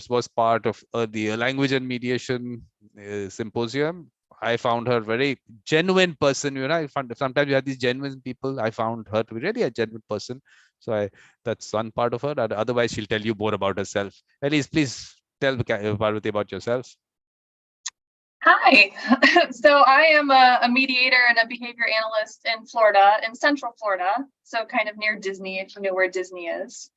was part of the language and mediation symposium. I found her very genuine person. I found sometimes you have these genuine people. I found her to be really a genuine person. So that's one part of her. Otherwise, she'll tell you more about herself. Elise, please tell Parvati about yourself. Hi. So I am a mediator and a behavior analyst in Florida, in Central Florida. So kind of near Disney, if you know where Disney is.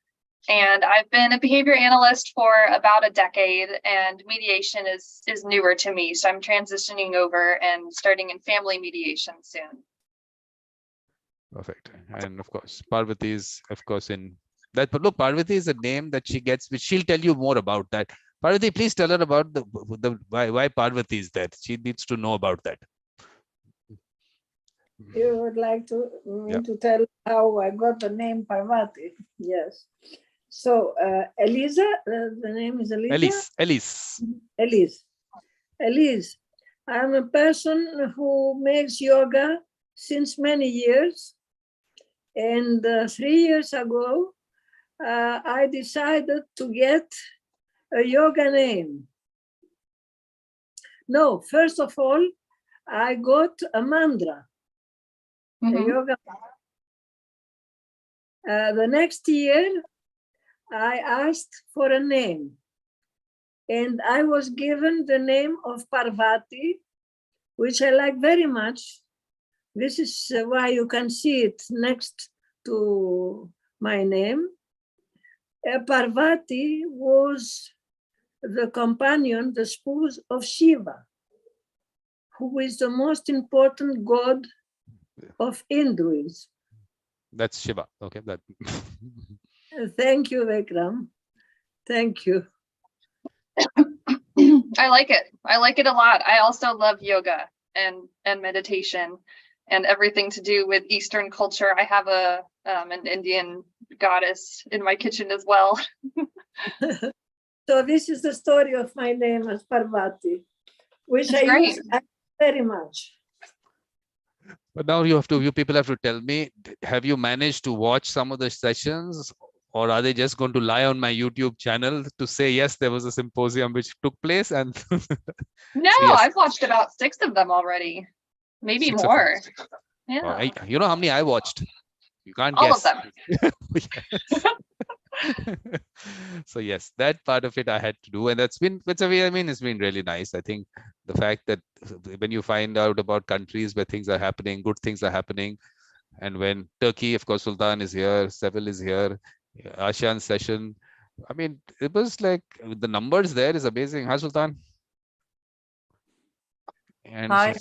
And I've been a behavior analyst for about a decade, and mediation is newer to me. So I'm transitioning over and starting in family mediation soon. Perfect. And of course, Parvati is, of course, in that. But look, Parvati is a name that she gets, which she'll tell you more about that. Parvati, please tell her about the why Parvati is there. She needs to know about that. You would like to to tell how I got the name Parvati? Yes. So Elisa, the name is Elisa? Elise. Elise. I'm a person who makes yoga since many years. And 3 years ago, I decided to get a yoga name. No, first of all, I got a mantra, a yoga. The next year, I asked for a name, and I was given the name of Parvati, which I like very much. This is why you can see it next to my name. Parvati was the companion, the spouse of Shiva, who is the most important god of Hinduism. That's Shiva. Okay. That. Thank you, Vikram. Thank you. I like it. I like it a lot. I also love yoga and meditation and everything to do with Eastern culture. I have an Indian goddess in my kitchen as well. So this is the story of my name as Parvati, which I use very much. But now you people have to tell me, have you managed to watch some of the sessions, or are they just going to lie on my YouTube channel to say, yes, there was a symposium which took place? And no, so yes. I've watched about 6 of them already, maybe 6 more. Yeah. You know how many I watched? You can't all guess. Of them. So yes, that part of it I had to do, and it's been really nice. I think the fact that when you find out about countries where things are happening, good things are happening, and when Turkey, of course, Sultan is here, Seville is here, ASEAN session. I mean, it was like the numbers there is amazing. Hi, Sultan. And hi.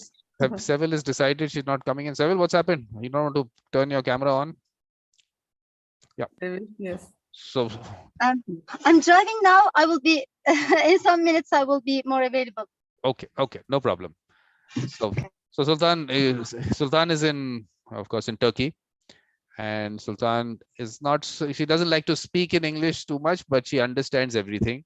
Seville has decided she's not coming in. Seville, what's happened? You don't want to turn your camera on? Yeah. Yes. So I'm driving now. I will be in some minutes. I will be more available. Okay, no problem. So Sultan is in, of course, in Turkey, and Sultan is not. She doesn't like to speak in English too much, but she understands everything.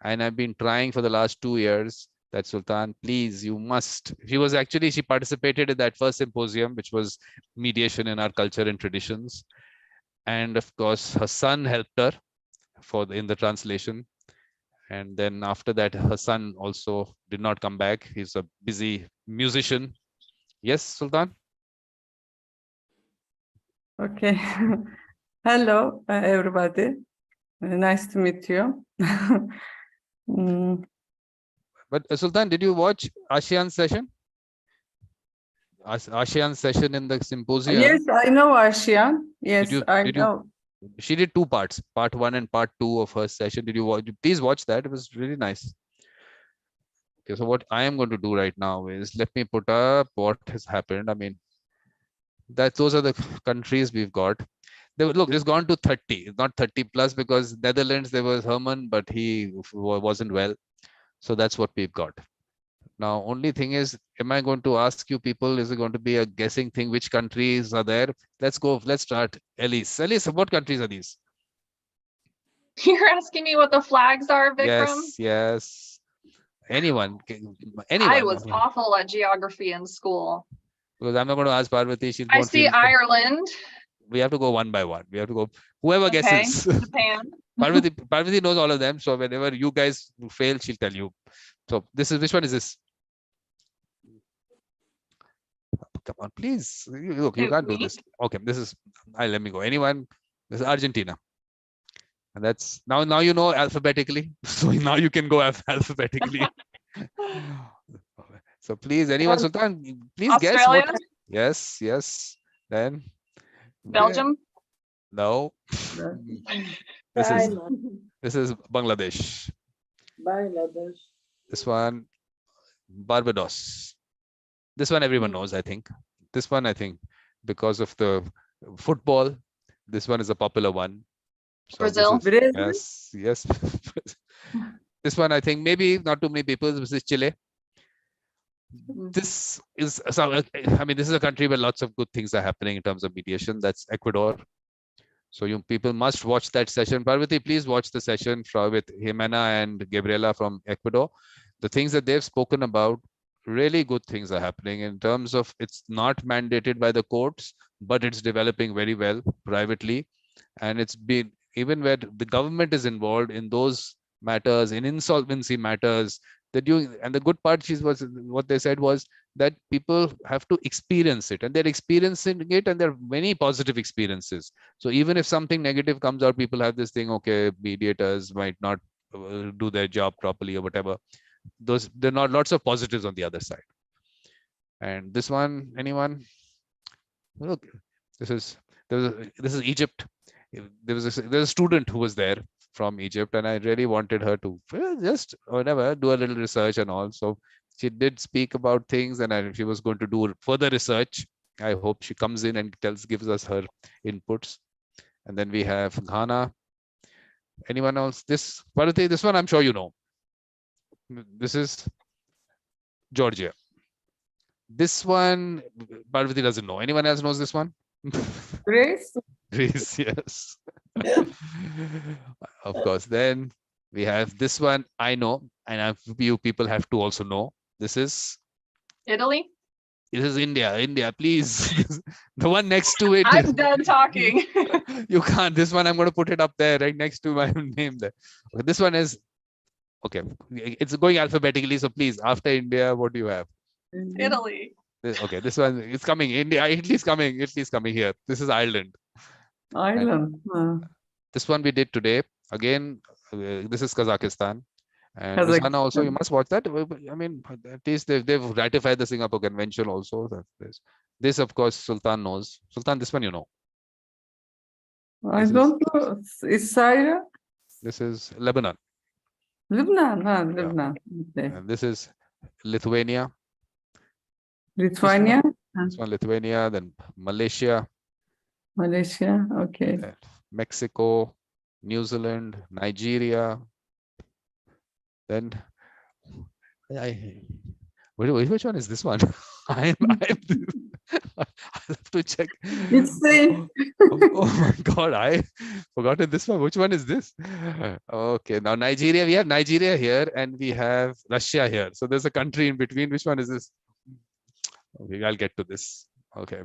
And I've been trying for the last 2 years that Sultan, please, you must. She participated in that first symposium, which was mediation in our culture and traditions. And of course, her son helped her in the translation. And then after that, her son also did not come back. He's a busy musician. Yes, Sultan? Okay. Hello, everybody. Nice to meet you. But Sultan, did you watch ASEAN session? ASEAN session in the symposium? Yes, I know ASEAN. Yes, I know. She did 2 parts, part 1 and part 2 of her session. Did you watch? Please watch that. It was really nice. Okay, so what I am going to do right now is let me put up what has happened. I mean, those are the countries we've got. Look, it's gone to 30. It's not 30 plus because Netherlands, there was Herman, but he wasn't well. So that's what we've got. Now, only thing is, am I going to ask you people, is it going to be a guessing thing, which countries are there? Let's go. Let's start. Elise, what countries are these? You're asking me what the flags are, Vikram? Yes. Anyone. I was awful at geography in school. Because I'm not going to ask Parvati. I see Ireland. we have to go one by one. We have to go, whoever Okay, guesses. Japan. Parvati knows all of them. So whenever you guys fail, she'll tell you. So this is, which one is this? Come on, please. Look, you can't do this. Okay, this is, let me go. Anyone? This is Argentina. And that's, now you know alphabetically. So now you can go alphabetically. So please, anyone, Sultan, please Australia? guess what. Yes, yes. Then Belgium? No. This is Bangladesh. Bangladesh. This one, Barbados. This one everyone knows, I think. This one, I think, because of the football, this one is a popular one. So Brazil? Yes, yes. This one, I think, maybe not too many people. This is Chile. This is, I mean, this is a country where lots of good things are happening in terms of mediation. That's Ecuador. So you people must watch that session. Parvati, please watch the session with Jimena and Gabriela from Ecuador. The things that they've spoken about, really good things are happening in terms of, it's not mandated by the courts, but it's developing very well privately. And it's been, even where the government is involved in those matters, in insolvency matters, and the good part what they said was that people have to experience it, and they're experiencing it, and there are many positive experiences. So even if something negative comes out, people have this thing, okay, mediators might not do their job properly or whatever. There are not lots of positives on the other side. And this one, anyone? Look, this is Egypt. There's a student who was there from Egypt, and I really wanted her to just whatever do a little research and all. So she did speak about things, and she was going to do further research. I hope she comes in and gives us her inputs. And then we have Ghana. Anyone else? This one I'm sure you know. This is Georgia. This one Parvati doesn't know. Anyone else knows this one? Greece. Greece, yes. Of course. Then we have this one I know, and you people have to also know. This is Italy? This is India. India, please. The one next to it. I'm done talking. You can't. This one I'm going to put it up there, right next to my name there. Okay, this one is, okay, it's going alphabetically. So please, after India, what do you have? Italy. Okay, this one is coming. India, Italy's coming. Italy's coming here. This is Ireland. Ireland. This one we did today. Again, this is Kazakhstan. And Rosanna also, you must watch that. I mean, at least they've ratified the Singapore Convention also. This, of course, Sultan knows. Sultan, this one you know. I don't know. Is Syria? This is Lebanon. Lebanon. Lebanon. Okay. And this is Lithuania. Lithuania. This one Lithuania. Then Malaysia. Malaysia. Okay. Mexico, New Zealand, Nigeria. Then which one is this one? I have to check. It's same. Oh my God, I forgotten this one. Which one is this? Okay, now Nigeria. We have Nigeria here, and we have Russia here. So there's a country in between. Which one is this? Okay, I'll get to this. Okay,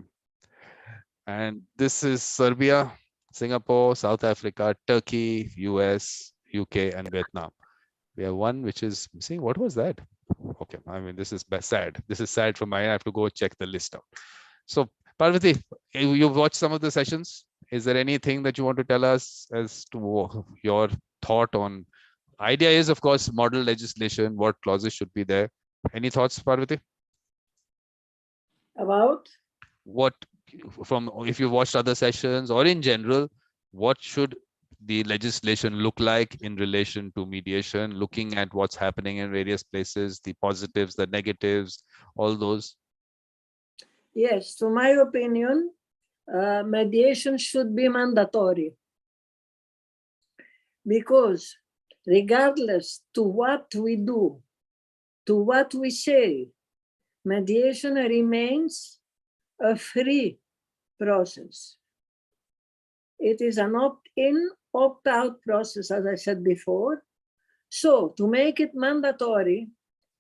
and this is Serbia, Singapore, South Africa, Turkey, US, UK, and Vietnam. We have one which is missing. What was that? Okay, I mean, this is sad. This is sad for mine. I have to go check the list out. So, Parvati, you've watched some of the sessions. Is there anything that you want to tell us as to your thought on? Idea is, of course, model legislation, what clauses should be there. Any thoughts, Parvati? About? What, if you watched other sessions or in general, what should the legislation look like in relation to mediation, looking at what's happening in various places, the positives, the negatives, all those? Yes, to my opinion, mediation should be mandatory. Because regardless to what we do, to what we say, mediation remains a free process. It is an opt-in, opt-out process, as I said before. So to make it mandatory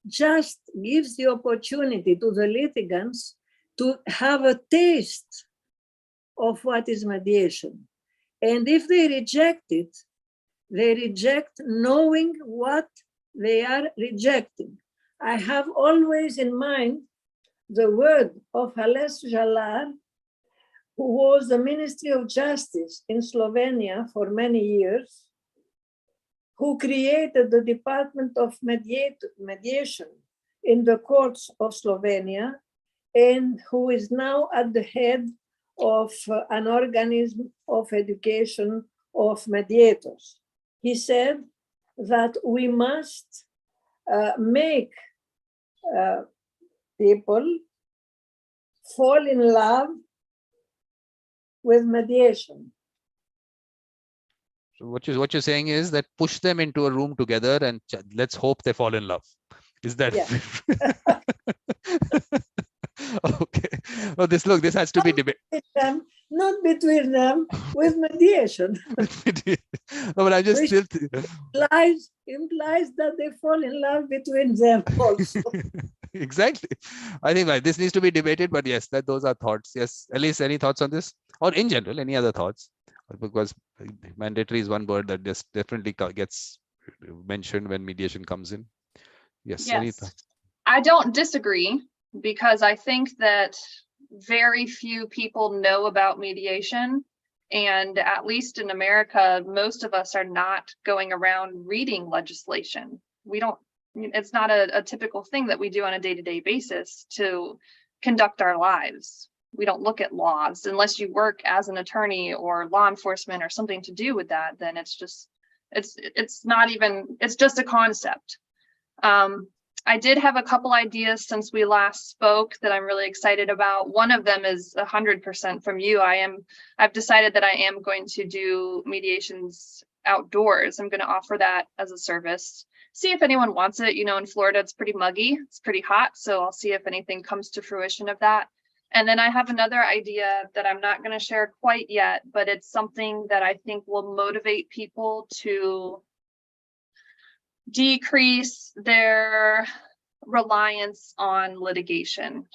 just gives the opportunity to the litigants to have a taste of what is mediation. And if they reject it, they reject knowing what they are rejecting. I have always in mind the word of Ales Jalar, who was the Ministry of Justice in Slovenia for many years, who created the Department of Mediation in the courts of Slovenia, and who is now at the head of an organism of education of mediators. He said that we must make people fall in love with mediation. So what you're saying is that push them into a room together and let's hope they fall in love. Is that? Yeah. Okay. Well, this has to be debate. Not between them, with mediation. No, but I just still implies that they fall in love between them also. Exactly. I think like this needs to be debated, but yes, those are thoughts. Yes, at least any thoughts on this, or in general, any other thoughts? Because mandatory is one word that just definitely gets mentioned when mediation comes in. Yes. Yes. I don't disagree, because I think that very few people know about mediation. And at least in America, most of us are not going around reading legislation. It's not a typical thing that we do on a day-to-day basis to conduct our lives. We don't look at laws unless you work as an attorney or law enforcement or something to do with that. Then it's just a concept. I did have a couple ideas since we last spoke that I'm really excited about. One of them is 100% from you. I've decided that I am going to do mediations outdoors. I'm going to offer that as a service. See if anyone wants it. You know, in Florida, it's pretty muggy. It's pretty hot. So I'll see if anything comes to fruition of that. And then I have another idea that I'm not going to share quite yet, but it's something that I think will motivate people to decrease their reliance on litigation.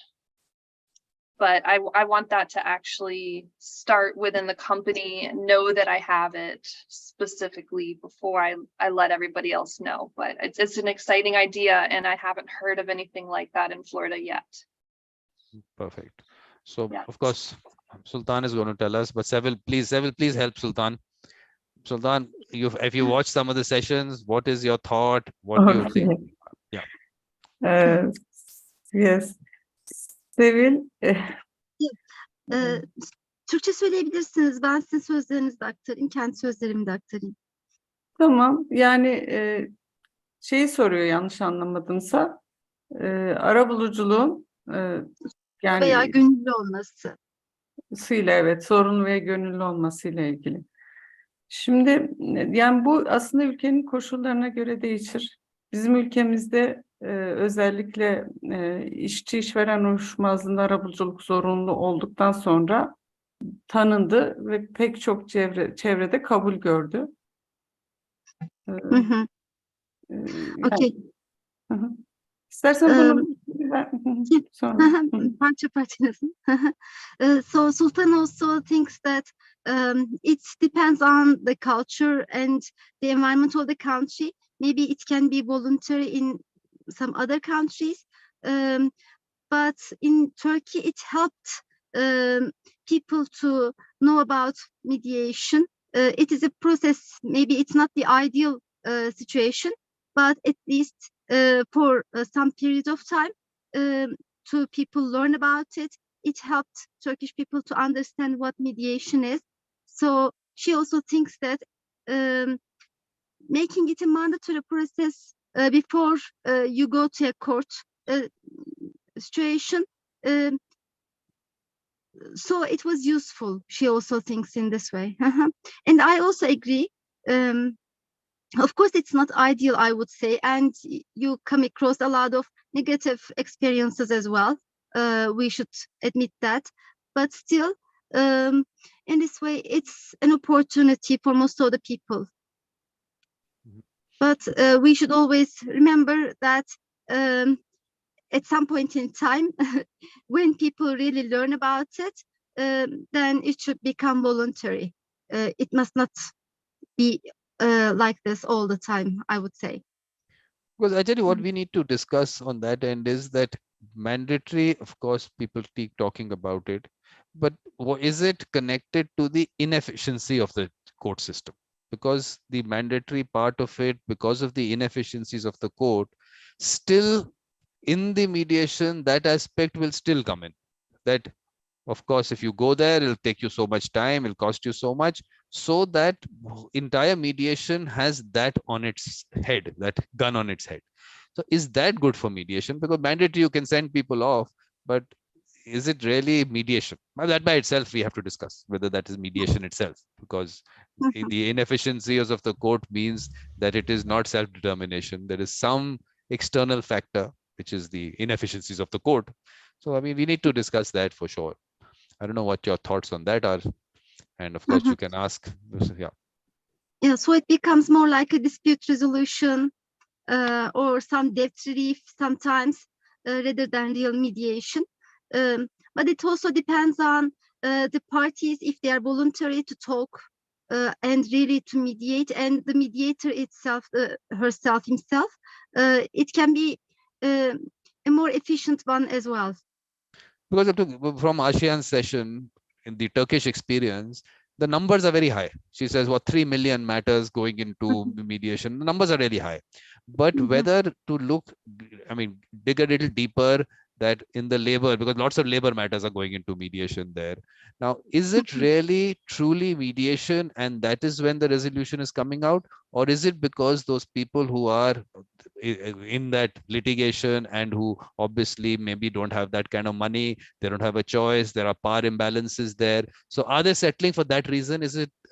But I want that to actually start within the company and know that I have it specifically before I let everybody else know. But it's an exciting idea, and I haven't heard of anything like that in Florida yet. Perfect. So Yeah. Of course, Sultan is going to tell us, but Seville, please help Sultan. Sultan, if you watch some of the sessions, what is your thought? What do you think? Yeah. Yes. Sevil. Türkçe söyleyebilirsiniz. Ben sizin sözlerinizi de aktarayım, kendi sözlerimi de aktarayım. Tamam. Yani şeyi soruyor yanlış anlamadımsa. Arabuluculuğun yani Veya gönüllü olması. Evet, sorun ve gönüllü olmasıyla ilgili. Şimdi yani bu aslında ülkenin koşullarına göre değişir. Bizim ülkemizde özellikle işçi işveren uyuşmazlığında arabuluculuk zorunlu olduktan sonra tanındı ve pek çok çevrede kabul gördü. Okay. İstersen bunu So Sultan also thinks that it depends on the culture and the environment of the country. Maybe it can be voluntary in some other countries, but in Turkey it helped people to know about mediation. It is a process. Maybe it's not the ideal situation, but at least for some period of time, to people learn about it. It helped Turkish people to understand what mediation is. So she also thinks that making it a mandatory process before you go to a court situation, so it was useful. She also thinks in this way. And I also agree. Of course, it's not ideal, I would say, and you come across a lot of negative experiences as well. We should admit that. But still, in this way, it's an opportunity for most of the people. But we should always remember that at some point in time, when people really learn about it, then it should become voluntary. It must not be like this all the time, I would say. Because actually what we need to discuss on that end is that mandatory, of course, people keep talking about it, but is it connected to the inefficiency of the court system? Because the mandatory part of it, because of the inefficiencies of the court, still in the mediation, that aspect will still come in. That, of course, if you go there, it'll take you so much time, it'll cost you so much, so that entire mediation has that on its head, that gun on its head. So is that good for mediation? Because mandatory, you can send people off, but is it really mediation? Well, that by itself, we have to discuss whether that is mediation itself, because the inefficiencies of the court means that it is not self-determination. There is some external factor, which is the inefficiencies of the court. So, I mean, we need to discuss that for sure. I don't know what your thoughts on that are. And of course, you can ask. Yeah. Yeah, so it becomes more like a dispute resolution or some debt relief sometimes rather than real mediation. But it also depends on the parties, if they are voluntary to talk and really to mediate, and the mediator itself, himself, it can be a more efficient one as well. Because from ASEAN session, in the Turkish experience, the numbers are very high. She says, what, 3 million matters going into mediation. The numbers are really high. But whether to look, I mean, dig a little deeper, that in the labor, because lots of labor matters are going into mediation there. Now, is it really truly mediation, and that is when the resolution is coming out? Or is it because those people who are in that litigation and who obviously maybe don't have that kind of money, they don't have a choice, there are power imbalances there? So are they settling for that reason?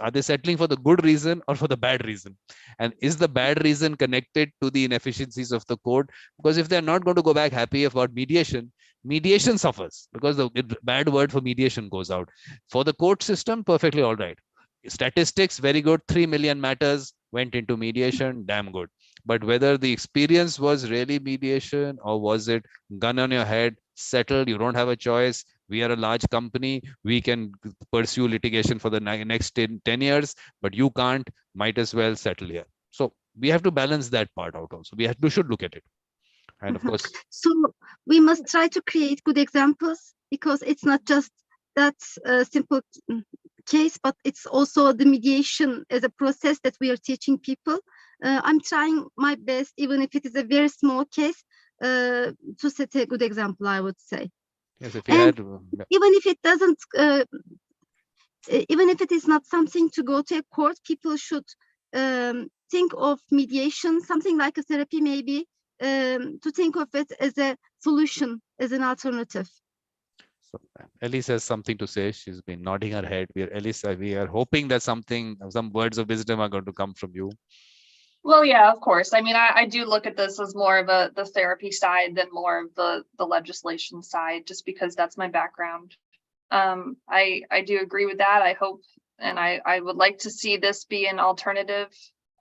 Are they settling for the good reason or for the bad reason? And is the bad reason connected to the inefficiencies of the court? Because if they're not going to go back happy about mediation, mediation suffers, because the bad word for mediation goes out. For the court system, perfectly all right. Statistics, very good. 3 million matters went into mediation, damn good. But whether the experience was really mediation, or was it gun on your head, settled, you don't have a choice, we are a large company, we can pursue litigation for the next 10 years, but you can't, might as well settle here. So we have to balance that part out also. We should look at it. And of course, so we must try to create good examples, because it's not just that simple case, but it's also the mediation as a process that we are teaching people. I'm trying my best, even if it is a very small case, to set a good example, I would say. yes, if you had, even if it doesn't, even if it is not something to go to a court, people should think of mediation, something like a therapy maybe, to think of it as a solution, as an alternative. so Elise has something to say. She's been nodding her head. Elise, we are hoping that some words of wisdom are going to come from you. Well, yeah, of course. I mean, I do look at this as more of the therapy side than more of the legislation side, just because that's my background. I do agree with that. I hope, and I would like to see this be an alternative.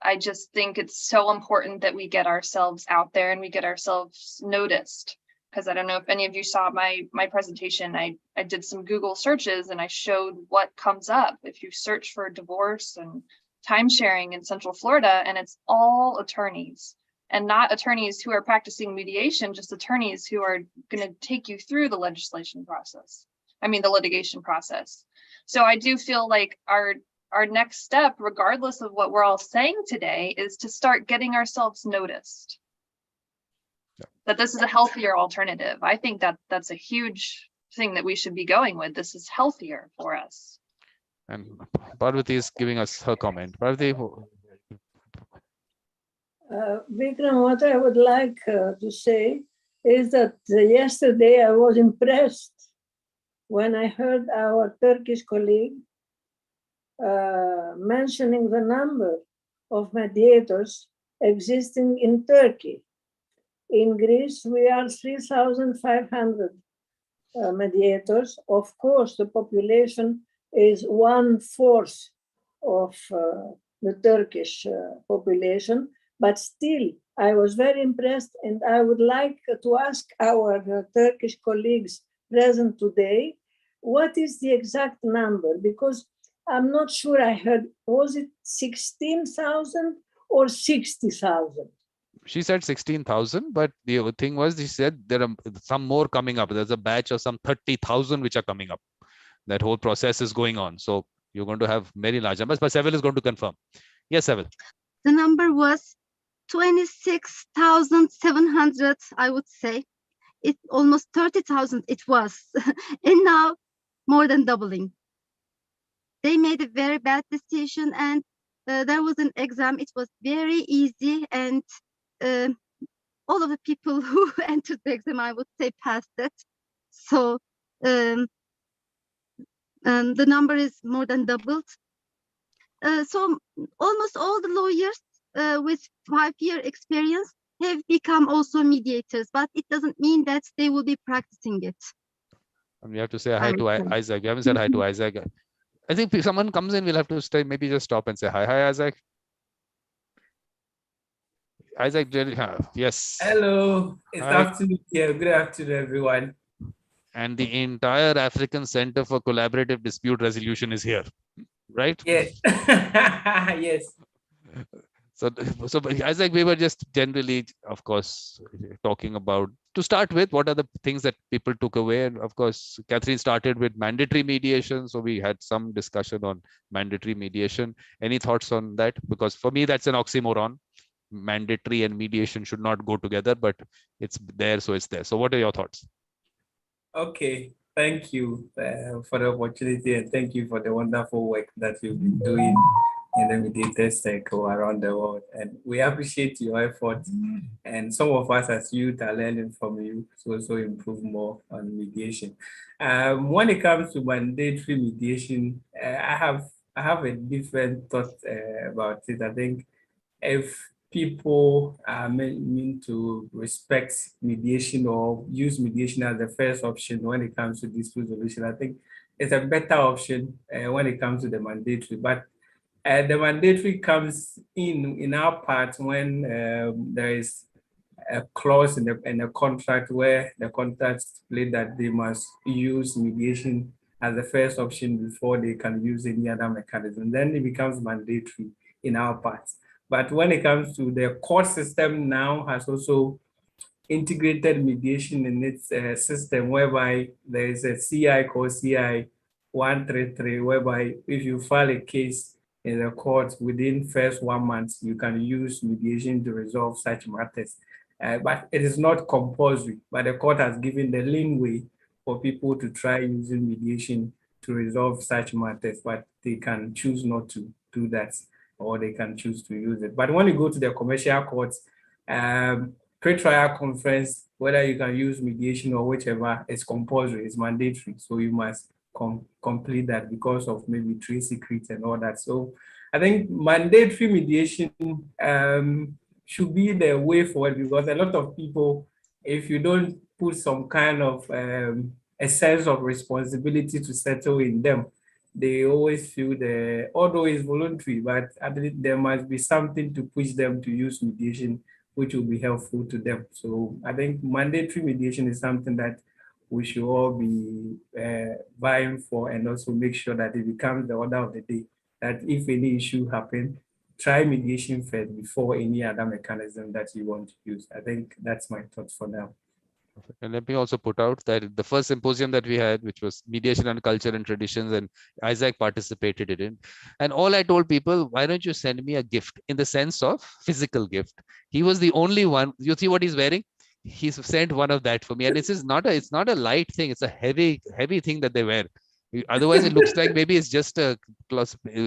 I just think it's so important that we get ourselves out there and we get ourselves noticed. Because I don't know if any of you saw my presentation. I did some Google searches and I showed what comes up if you search for divorce and time sharing in Central Florida, and it's all attorneys, and not attorneys who are practicing mediation, just attorneys who are going to take you through the litigation process. So I do feel like our next step, regardless of what we're all saying today, is to start getting ourselves noticed. That this is a healthier alternative. I think that's a huge thing that we should be going with. This is healthier for us. And Parvati is giving us her comment. Parvati. Vikram, what I would like to say is that yesterday I was impressed when I heard our Turkish colleague mentioning the number of mediators existing in Turkey. In Greece, we are 3,500 mediators. Of course, the population is 1/4 of the Turkish population, but still, I was very impressed, and I would like to ask our Turkish colleagues present today what is the exact number? Because I'm not sure I heard, was it 16,000 or 60,000? She said 16,000, but the other thing was, she said there are some more coming up. There's a batch of some 30,000 which are coming up. That whole process is going on. So you're going to have very large numbers, but Seville is going to confirm. Yes, Seville. The number was 26,700, I would say. It almost 30,000 it was. And now more than doubling. They made a very bad decision, and there was an exam. It was very easy, and all of the people who entered the exam, I would say, passed it. So the number is more than doubled. So almost all the lawyers with 5-year experience have become also mediators, but it doesn't mean that they will be practicing it. And we have to say hi to Isaac. We haven't said hi to Isaac. I think if someone comes in, we'll have to stay, maybe just stop and say hi. Hi, Isaac. Isaac, yes. Hello, it's Hi. afternoon here. Good afternoon, everyone. And the entire African Center for Collaborative Dispute Resolution is here, right? Yes. Yes. So Isaac, we were just generally, of course, talking about, to start with, what are the things that people took away? And of course, Catherine started with mandatory mediation. So we had some discussion on mandatory mediation. Any thoughts on that? Because for me, that's an oxymoron. Mandatory and mediation should not go together, but it's there, so it's there. So what are your thoughts? Okay. Thank you for the opportunity, and thank you for the wonderful work that you've been doing in the mediator circle around the world. And we appreciate your effort. And some of us as youth are learning from you to also improve more on mediation. When it comes to mandatory mediation, I have a different thought about it. I think if people are meant to respect mediation or use mediation as the first option when it comes to dispute resolution, I think it's a better option when it comes to the mandatory. But the mandatory comes in our part when there is a clause in the contract where the contract stipulates that they must use mediation as the first option before they can use any other mechanism. Then it becomes mandatory in our part. But when it comes to the court system now has also integrated mediation in its system, whereby there is a CI called CI 133, whereby if you file a case in the court within first 1 month, you can use mediation to resolve such matters. But it is not compulsory, but the court has given the leeway for people to try using mediation to resolve such matters, but they can choose not to do that, or they can choose to use it. But when you go to the commercial courts, pre-trial conference, whether you can use mediation or whichever, it's compulsory, it's mandatory. So you must complete that because of maybe trade secrets and all that. So I think mandatory mediation should be the way forward, because a lot of people, if you don't put some kind of a sense of responsibility to settle in them, they always feel although it's voluntary, but I think there must be something to push them to use mediation, which will be helpful to them. So I think mandatory mediation is something that we should all be vying for, and also make sure that it becomes the order of the day, that if any issue happens, try mediation first before any other mechanism that you want to use. I think that's my thoughts for now. And let me also put out that the first symposium that we had, which was mediation and culture and traditions, and Isaac participated in it. And all I told people, why don't you send me a gift, in the sense of physical gift? He was the only one. You see what he's wearing? He's sent one of that for me. And it's not a light thing. It's a heavy thing that they wear. Otherwise, it looks like maybe it's just a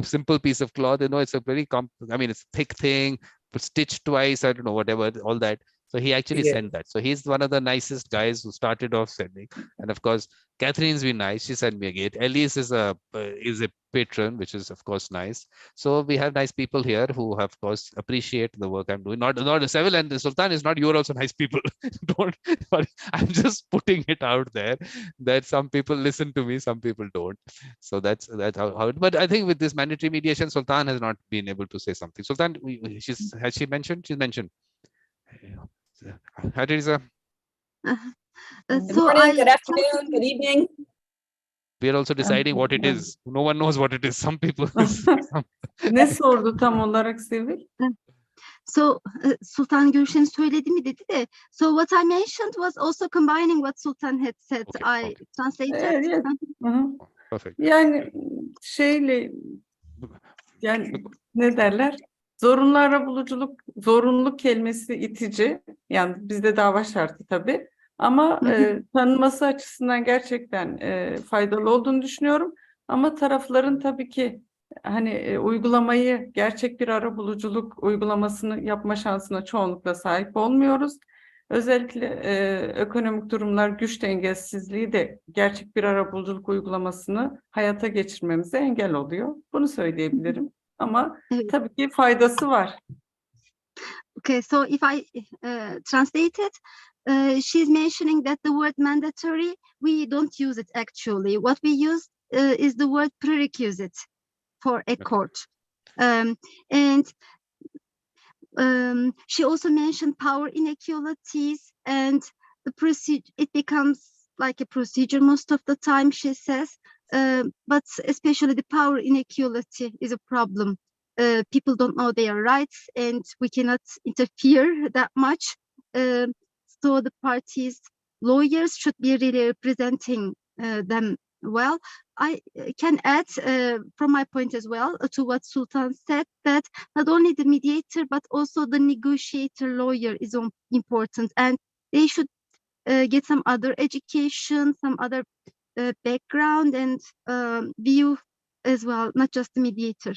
simple piece of cloth. You know, it's a very, it's a thick thing, stitched twice. I don't know, whatever, all that. So he actually sent that. So he's one of the nicest guys who started off sending. And of course, Catherine's been nice. She sent me a gift. Elise is a patron, which is of course nice. So we have nice people here who have, of course, appreciate the work I'm doing. Not Seville and the Sultan is not. You're also nice people. Don't. But I'm just putting it out there that some people listen to me, some people don't. So that's how it. But I think with this mandatory mediation, Sultan has not been able to say something. Sultan, has she mentioned? She's mentioned. Hi, Teresa. Good morning, good afternoon, good evening. We are also deciding what it is. No one knows what it is. Some people. Ne sordu tam olarak Sevil? So Sultan görüşlerini söyledi mi dedi de. So what I mentioned was also combining what Sultan had said. Okay, I translated. Evet. Hı hı. Perfect. Yani şeyle yani ne derler? Zorunlu arabuluculuk, zorunluluk kelimesi itici. Yani bizde dava şartı tabii. Ama tanınması açısından gerçekten faydalı olduğunu düşünüyorum. Ama tarafların tabii ki hani uygulamayı, gerçek bir arabuluculuk uygulamasını yapma şansına çoğunlukla sahip olmuyoruz. Özellikle ekonomik durumlar, güç dengesizliği de gerçek bir arabuluculuk uygulamasını hayata geçirmemize engel oluyor. Bunu söyleyebilirim. Ama Evet. tabii ki faydası var. Okay, so if I translate it, she's mentioning that the word mandatory, we don't use it actually. What we use is the word prerequisite for a court. And she also mentioned power inequalities and the procedure. It becomes like a procedure most of the time, she says, but especially the power inequality is a problem. People don't know their rights and we cannot interfere that much. So the parties' lawyers should be really representing them well. I can add from my point as well to what Sultan said, that not only the mediator, but also the negotiator lawyer is important, and they should get some other education, some other background and view as well, not just the mediator.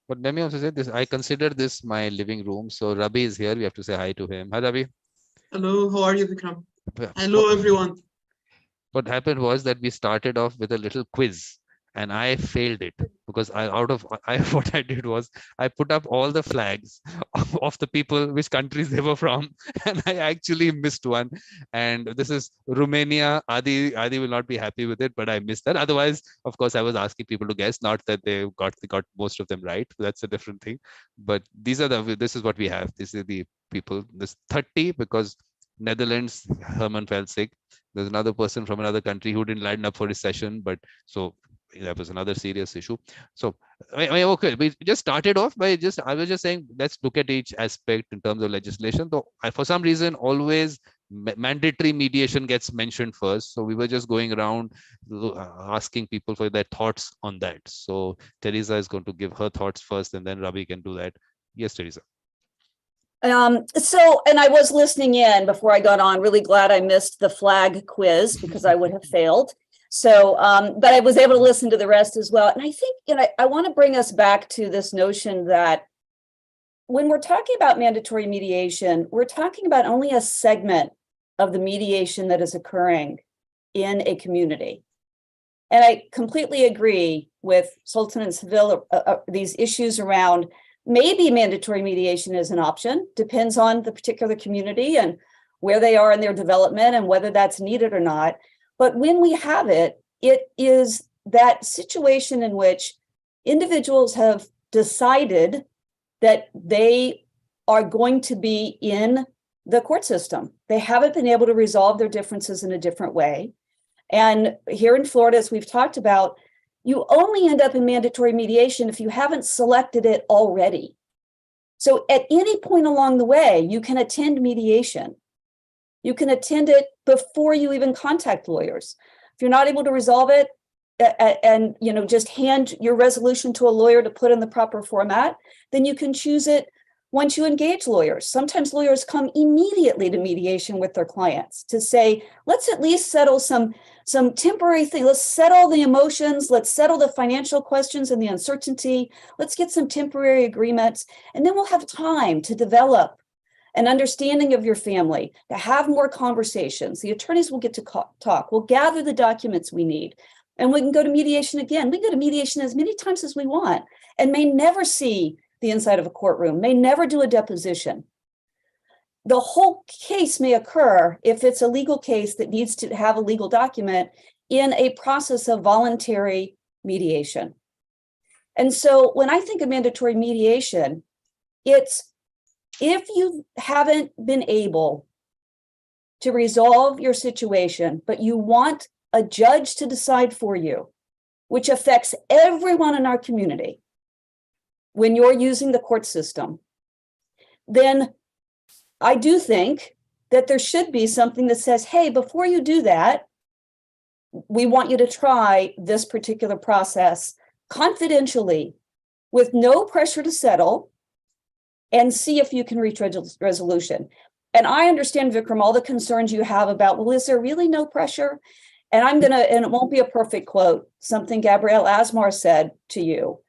But let me also say this, I consider this my living room. So Rabi is here. We have to say hi to him. Hi, Rabi. Hello, how are you, Vikram? Hello, everyone. What happened was that we started off with a little quiz and I failed it because what I did was I put up all the flags of the people, which countries they were from, and I actually missed one. And this is Romania. Adi will not be happy with it, but I missed that. Otherwise, of course, I was asking people to guess, not that they got most of them right. That's a different thing. But this is what we have. These are the people. This 30 because Netherlands, Herman fell sick. There's another person from another country who didn't line up for his session, but so that was another serious issue. So okay, we just started off by I was just saying, let's look at each aspect in terms of legislation. Though for some reason, always mandatory mediation gets mentioned first. So we were just going around asking people for their thoughts on that. So Teresa is going to give her thoughts first, and then Rabi can do that. Yes, Teresa. And I was listening in before I got on, really glad I missed the flag quiz because I would have failed. So, but I was able to listen to the rest as well. And I think, I want to bring us back to this notion that when we're talking about mandatory mediation, we're talking about only a segment of the mediation that is occurring in a community. And I completely agree with Sultan and Seville, these issues around maybe mandatory mediation is an option, depends on the particular community and where they are in their development and whether that's needed or not. But when we have it, it is that situation in which individuals have decided that they are going to be in the court system. They haven't been able to resolve their differences in a different way. And here in Florida, as we've talked about, you only end up in mandatory mediation if you haven't selected it already. So at any point along the way, you can attend mediation. You can attend it before you even contact lawyers. If you're not able to resolve it and just hand your resolution to a lawyer to put in the proper format, then you can choose it once you engage lawyers. Sometimes lawyers come immediately to mediation with their clients to say, let's at least settle some temporary thing. Let's settle the emotions. Let's settle the financial questions and the uncertainty. Let's get some temporary agreements. And then we'll have time to develop an understanding of your family, to have more conversations. The attorneys will get to talk. We'll gather the documents we need. And we can go to mediation again. We can go to mediation as many times as we want and may never see the inside of a courtroom, may never do a deposition. The whole case may occur, if it's a legal case that needs to have a legal document, in a process of voluntary mediation. And so when I think of mandatory mediation, it's if you haven't been able to resolve your situation, but you want a judge to decide for you, which affects everyone in our community, when you're using the court system, then I do think that there should be something that says, hey, before you do that, we want you to try this particular process confidentially with no pressure to settle and see if you can reach resolution. And I understand, Vikram, all the concerns you have about, well, is there really no pressure? And and it won't be a perfect quote, something Gabrielle Asmar said to you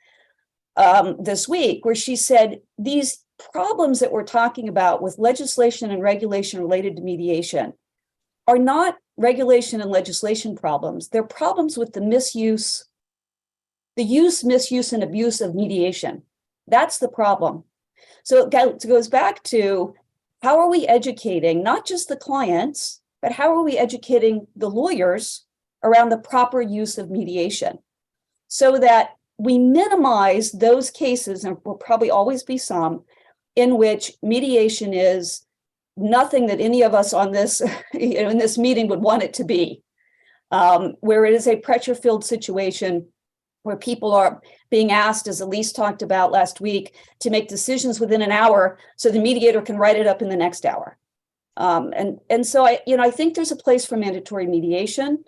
this week, where she said, these problems that we're talking about with legislation and regulation related to mediation are not regulation and legislation problems. They're problems with the misuse, misuse, and abuse of mediation. That's the problem. So it goes back to, how are we educating not just the clients, but how are we educating the lawyers around the proper use of mediation so that we minimize those cases, and will probably always be some, in which mediation is nothing that any of us on this, in this meeting would want it to be, where it is a pressure-filled situation where people are being asked, as Elise talked about last week, to make decisions within an hour so the mediator can write it up in the next hour. And so I think there's a place for mandatory mediation,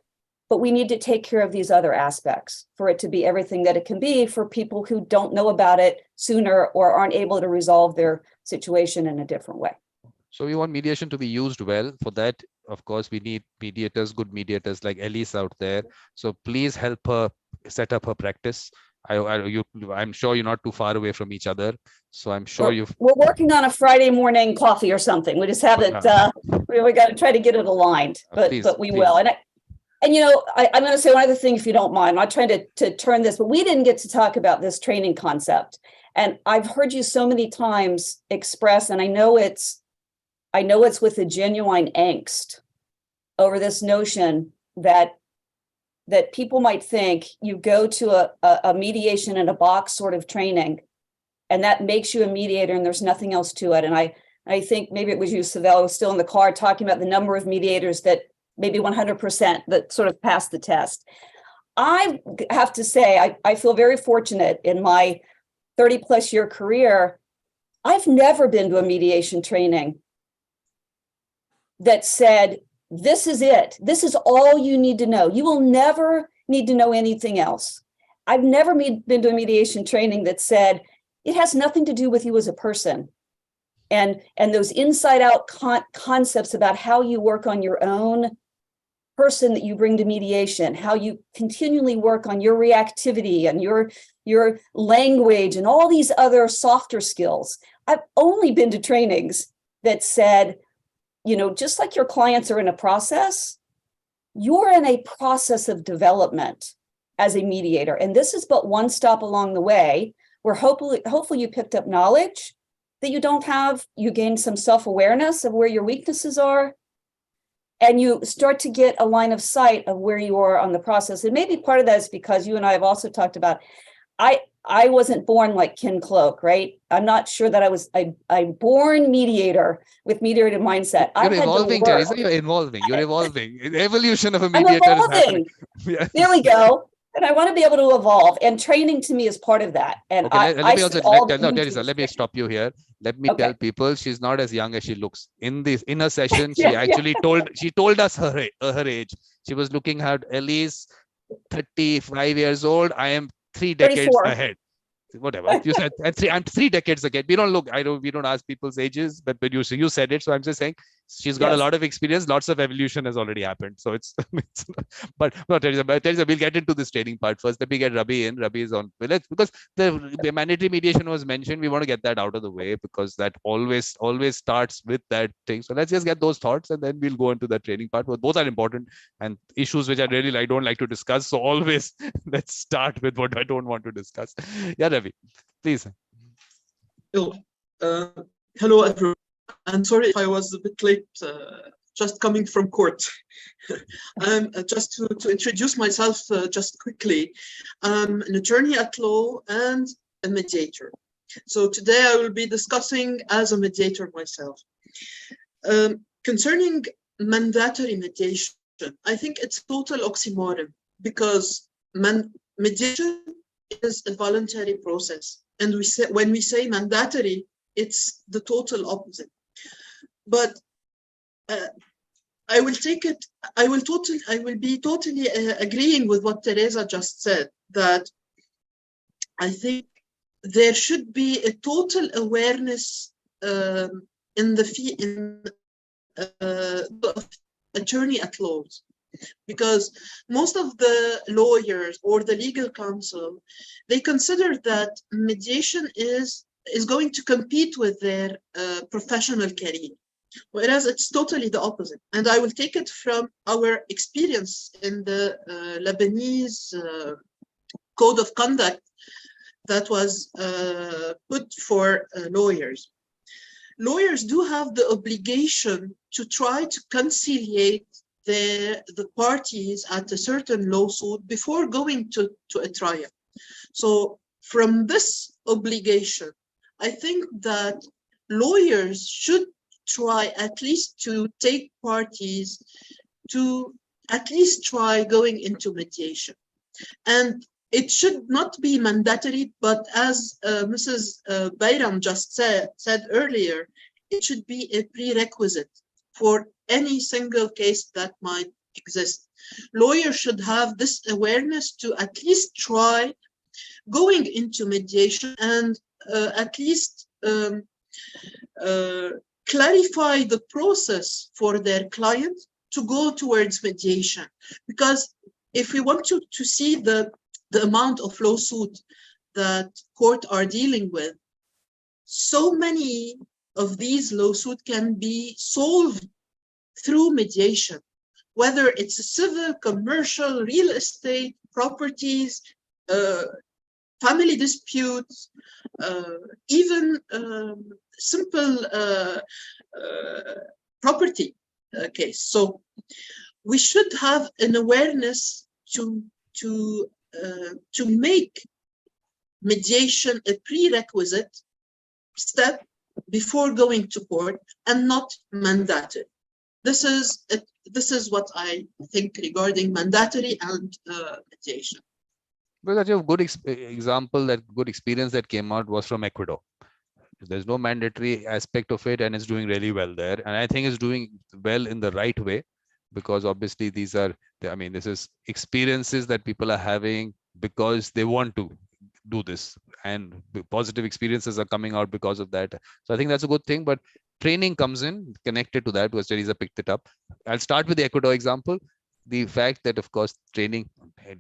but we need to take care of these other aspects for it to be everything that it can be for people who don't know about it sooner or aren't able to resolve their situation in a different way. So we want mediation to be used well. For that, of course, we need mediators, good mediators like Elise out there. So please help her set up her practice. I'm sure you're not too far away from each other. So I'm sure we're working on a Friday morning coffee or something. We just haven't, we got to try to get it aligned, but we will. And I'm going to say one other thing, if you don't mind. I'm not trying to turn this, but we didn't get to talk about this training concept. And I've heard you so many times express, and I know it's with a genuine angst over this notion that people might think you go to a mediation in a box sort of training, and that makes you a mediator and there's nothing else to it. And I think maybe it was you, Savell, was still in the car talking about the number of mediators that maybe 100% that sort of passed the test. I have to say, I feel very fortunate in my 30 plus year career. I've never been to a mediation training that said, this is it. This is all you need to know. You will never need to know anything else. I've never been to a mediation training that said, it has nothing to do with you as a person. And those inside out concepts about how you work on your own person that you bring to mediation, how you continually work on your reactivity and your language and all these other softer skills. I've only been to trainings that said, just like your clients are in a process, you're in a process of development as a mediator. And this is but one stop along the way where hopefully you picked up knowledge that you don't have, you gain some self-awareness of where your weaknesses are, and you start to get a line of sight of where you are on the process. And maybe part of that is because you and I have also talked about, I wasn't born like Ken Cloak, right? I'm not sure that I was a born mediator with mediator mindset. You're evolving, Teresa. You're evolving. You're evolving. The evolution of a mediator is happening. Yeah. There we go. And I want to be able to evolve. And training to me is part of that. And let me stop you here. Let me tell people she's not as young as she looks. In a session, she actually told us her age. She was looking at Elise, 35 years old. I am 3 decades 34. ahead. Whatever you said, I'm 3 decades ahead. We don't ask people's ages, but you said it, so I'm just saying she's got a lot of experience. Lots of evolution has already happened, so it's but Teresa, we'll get into this training part first. Let me get Rabi in. Rabi is on because the mandatory mediation was mentioned. We want to get that out of the way because that always starts with that thing. So let's just get those thoughts and then we'll go into that training part. But both are important and issues which I don't like to discuss. So always let's start with what I don't want to discuss. Yeah, Ravi, please. Hello, everyone. I'm sorry if I was a bit late, just coming from court. Just to introduce myself just quickly, I'm an attorney at law and a mediator. So today I will be discussing as a mediator myself. Concerning mandatory mediation, I think it's total oxymoron, because mediation is a voluntary process, and when we say mandatory, it's the total opposite. But I will be totally agreeing with what Teresa just said, that I think there should be a total awareness in the attorney at law, because most of the lawyers or the legal counsel, they consider that mediation is going to compete with their professional career, whereas it's totally the opposite. And I will take it from our experience in the Lebanese code of conduct that was put for lawyers. Lawyers do have the obligation to try to conciliate the parties at a certain lawsuit before going to a trial. So from this obligation, I think that lawyers should try at least to take parties to at least try going into mediation. And it should not be mandatory, but as Mrs. Bayram just said earlier, it should be a prerequisite for any single case that might exist. Lawyers should have this awareness to at least try going into mediation and at least clarify the process for their client to go towards mediation. Because if we want to see the amount of lawsuit that court are dealing with, so many of these lawsuits can be solved through mediation, whether it's a civil, commercial, real estate, properties, family disputes, even simple property case. So we should have an awareness to make mediation a prerequisite step before going to court and not mandatory. This is what I think regarding mandatory and mediation. Because a good example, that good experience that came out was from Ecuador. There's no mandatory aspect of it, and it's doing really well there. And I think it's doing well in the right way, because obviously these are, I mean, this is experiences that people are having because they want to do this, and positive experiences are coming out because of that. So I think that's a good thing, but training comes in connected to that, because Teresa picked it up. I'll start with the Ecuador example. The fact that, of course, training,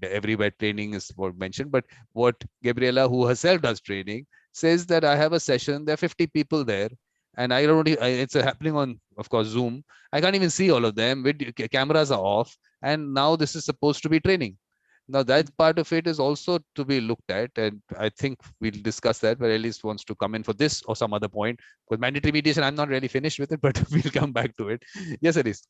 everywhere training is mentioned, but what Gabriela, who herself does training, says that I have a session, there are 50 people there, and I don't, it's happening on, of course, Zoom. I can't even see all of them, cameras are off, and now this is supposed to be training. Now that part of it is also to be looked at, and I think we'll discuss that, but Elise wants to come in for this or some other point. With mandatory mediation, I'm not really finished with it, but we'll come back to it. Yes, Elise.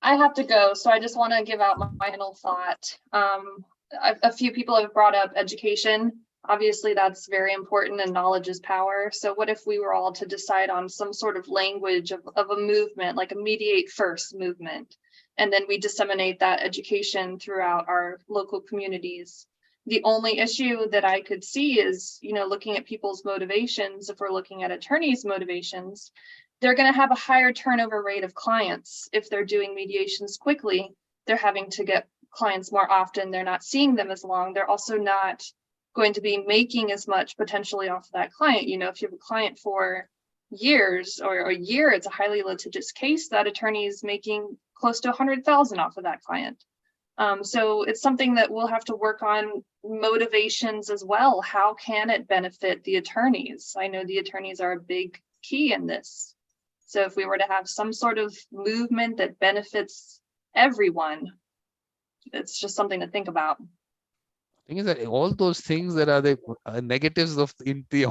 I have to go, so I just want to give out my final thought. A few people have brought up education. Obviously, that's very important, and knowledge is power. So what if we were all to decide on some sort of language of a movement, like a mediate first movement, and then we disseminate that education throughout our local communities? The only issue that I could see is, looking at people's motivations. If we're looking at attorneys' motivations, they're going to have a higher turnover rate of clients. If they're doing mediations quickly, they're having to get clients more often. They're not seeing them as long. They're also not going to be making as much potentially off of that client. If you have a client for years or a year, it's a highly litigious case. That attorney is making close to 100,000 off of that client. So it's something that we'll have to work on, motivations as well. How can it benefit the attorneys? I know the attorneys are a big key in this. So if we were to have some sort of movement that benefits everyone, it's just something to think about. Thing is that all those things that are the negatives of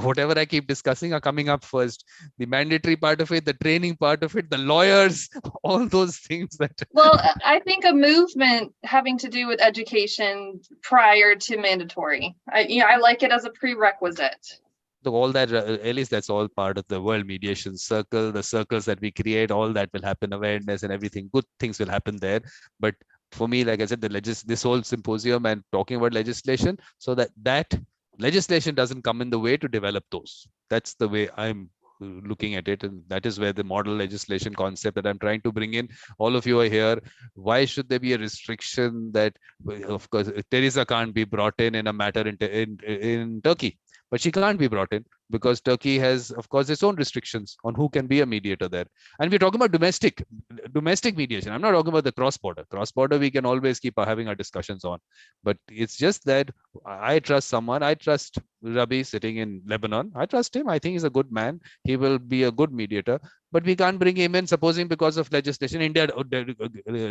whatever I keep discussing are coming up first. The mandatory part of it, the training part of it, the lawyers, all those things that. Well, I think a movement having to do with education prior to mandatory. I like it as a prerequisite. all that, at least that's all part of the World Mediation Circle, the circles that we create, all that will happen, awareness and everything, good things will happen there. But for me, like I said, this whole symposium and talking about legislation, so that legislation doesn't come in the way to develop those. That's the way I'm looking at it, and that is where the model legislation concept that I'm trying to bring in. All of you are here. Why should there be a restriction that, of course, Teresa can't be brought in a matter in Turkey, but she can't be brought in because Turkey has, of course, its own restrictions on who can be a mediator there. And we're talking about domestic mediation. I'm not talking about the cross-border. Cross-border, we can always keep having our discussions on. But it's just that I trust someone. I trust Rabi sitting in Lebanon. I trust him. I think he's a good man. He will be a good mediator. But we can't bring him in, supposing because of legislation. India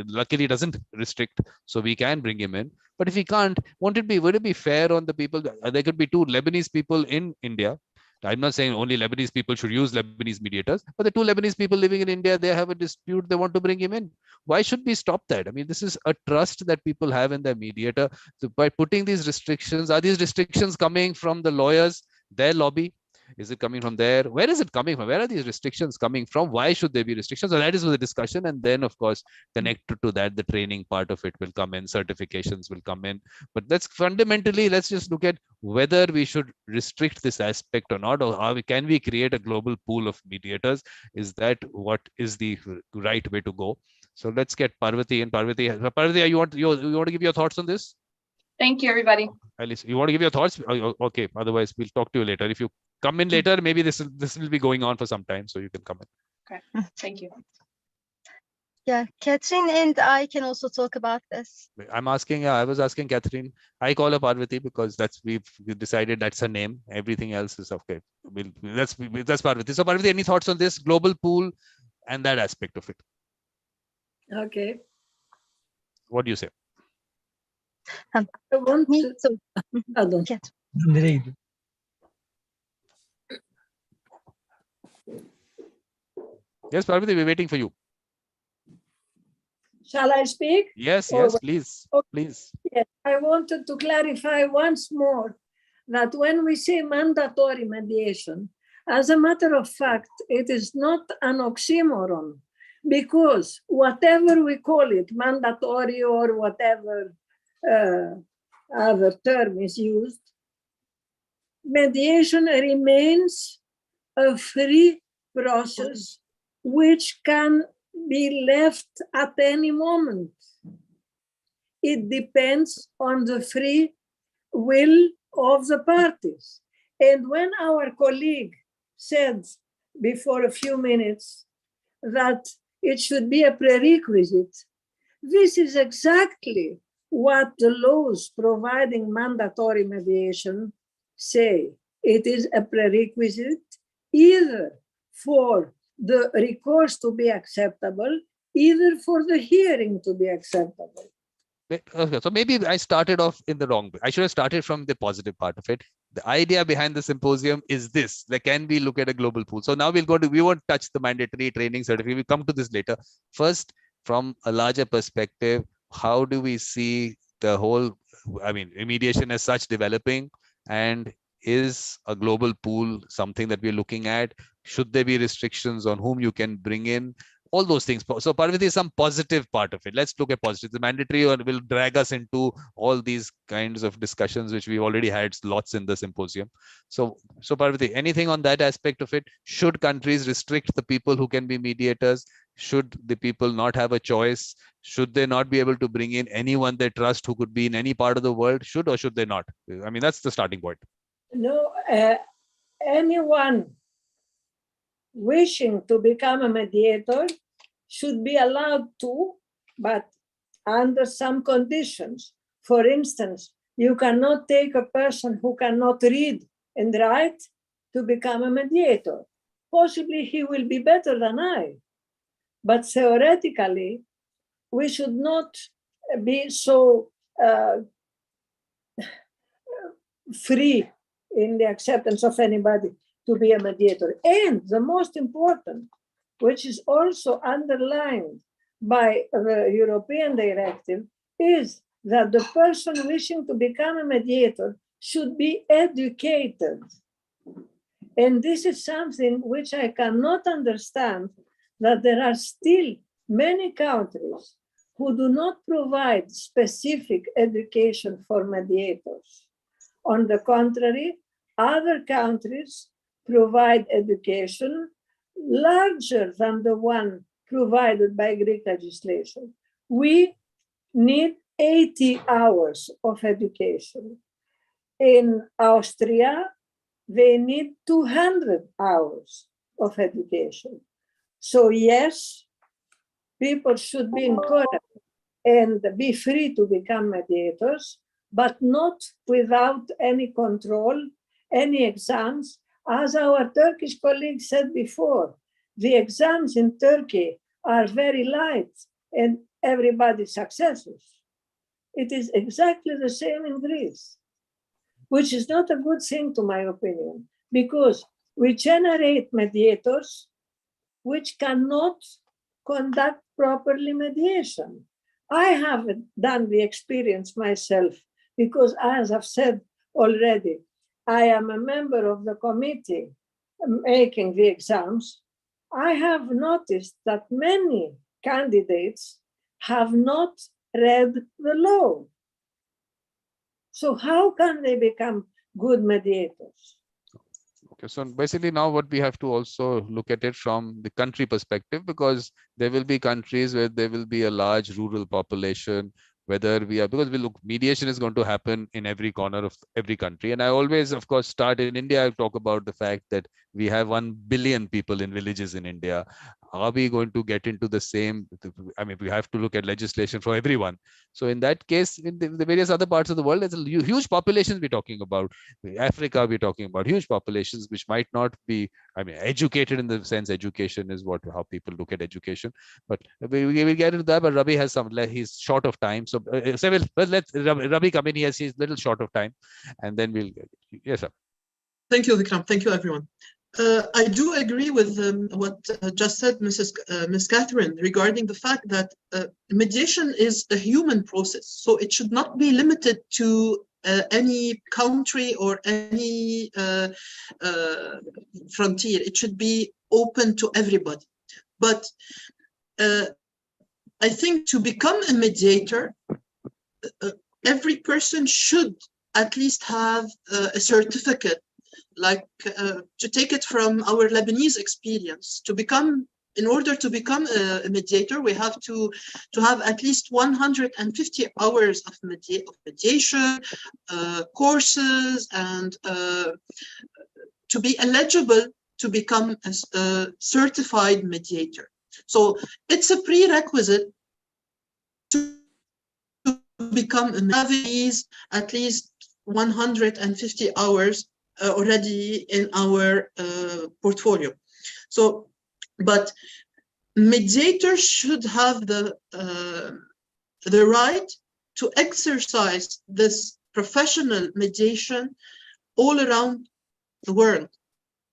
luckily doesn't restrict, so we can bring him in. But if we can't, would it be fair on the people? There could be 2 Lebanese people in India. I'm not saying only Lebanese people should use Lebanese mediators, but the 2 Lebanese people living in India, they have a dispute, they want to bring him in. Why should we stop that? I mean, this is a trust that people have in their mediator. So by putting these restrictions, are these restrictions coming from the lawyers, their lobby? Is it coming from there? Where is it coming from? Where are these restrictions coming from? Why should there be restrictions? So that is the discussion. And then, of course, connected to that, the training part of it will come in, certifications will come in. But that's fundamentally, let's just look at whether we should restrict this aspect or not, or can we create a global pool of mediators? Is that what is the right way to go? So let's get Parvati in. Parvati, you want to give your thoughts on this? Thank you, everybody. Alice, you want to give your thoughts? Okay, otherwise we'll talk to you later. If you come in later, maybe this will be going on for some time, so you can come in. Okay, thank you. Yeah, Catherine and I can also talk about this. I was asking Catherine. I call her Parvati because we've decided that's her name. Everything else is okay. That's Parvati. So Parvati, any thoughts on this global pool and that aspect of it? Okay. What do you say? I want to, So, pardon. Catherine. Yes, Parvati, we're waiting for you. Shall I speak? Yes, Or- please, please. Yes, I wanted to clarify once more that when we say mandatory mediation, as a matter of fact, it is not an oxymoron, because whatever we call it, mandatory or whatever other term is used, mediation remains a free process which can be left at any moment. It depends on the free will of the parties. And when our colleague said before a few minutes that it should be a prerequisite, this is exactly what the laws providing mandatory mediation say. It is a prerequisite either for the recourse to be acceptable, either for the hearing to be acceptable. Okay, so maybe I started off in the wrong way. I should have started from the positive part of it. The idea behind the symposium is this: there can be look at a global pool. So now we won't touch the mandatory training certificate. We'll come to this later. First, from a larger perspective, how do we see the whole, mediation as such developing, and is a global pool something that we're looking at? Should there be restrictions on whom you can bring in? All those things. So Parvati is some positive part of it. Let's look at positive. The mandatory will drag us into all these kinds of discussions, which we've already had lots in the symposium. So Parvati, anything on that aspect of it? Should countries restrict the people who can be mediators? Should the people not have a choice? Should they not be able to bring in anyone they trust who could be in any part of the world? Should or should they not? I mean, that's the starting point. No, anyone wishing to become a mediator should be allowed to, but under some conditions. For instance, you cannot take a person who cannot read and write to become a mediator. Possibly he will be better than I, but theoretically, we should not be so free in the acceptance of anybody to be a mediator. And the most important, which is also underlined by the European directive, is that the person wishing to become a mediator should be educated. And this is something which I cannot understand, that there are still many countries who do not provide specific education for mediators. On the contrary, other countries provide education larger than the one provided by Greek legislation. We need 80 hours of education. In Austria, they need 200 hours of education. So yes, people should be encouraged and be free to become mediators, but not without any control, any exams. As our Turkish colleague said before, the exams in Turkey are very light and everybody successes. It is exactly the same in Greece, which is not a good thing, to my opinion, because we generate mediators which cannot conduct properly mediation. I haven't done the experience myself because, as I've said already, I am a member of the committee making the exams. I have noticed that many candidates have not read the law. So how can they become good mediators? Okay, so basically now what we have to also look at it from the country perspective, because there will be countries where there will be a large rural population, whether we are, because we look, mediation is going to happen in every corner of every country. And I always, of course, start in India. I talk about the fact that we have 1 billion people in villages in India. Are we going to get into the same? I mean, we have to look at legislation for everyone. So in that case, in the various other parts of the world, there's a huge populations we're talking about. Africa, we're talking about huge populations which might not be, I mean, educated in the sense education is how people look at education. But we will get into that. But Rabi has some, he's short of time. So let Rabi come in. He's little short of time, and then we'll. Yes, sir. Thank you, Vikram. Thank you, everyone. I do agree with what just said Ms. Catherine regarding the fact that mediation is a human process. So it should not be limited to any country or any frontier. It should be open to everybody. But I think to become a mediator, every person should at least have a certificate. Like to take it from our Lebanese experience, in order to become a mediator, we have to have at least 150 hours of mediation, courses, and to be eligible to become a certified mediator. So it's a prerequisite to become a mediator, at least 150 hours already in our portfolio. So, but mediators should have the right to exercise this professional mediation all around the world,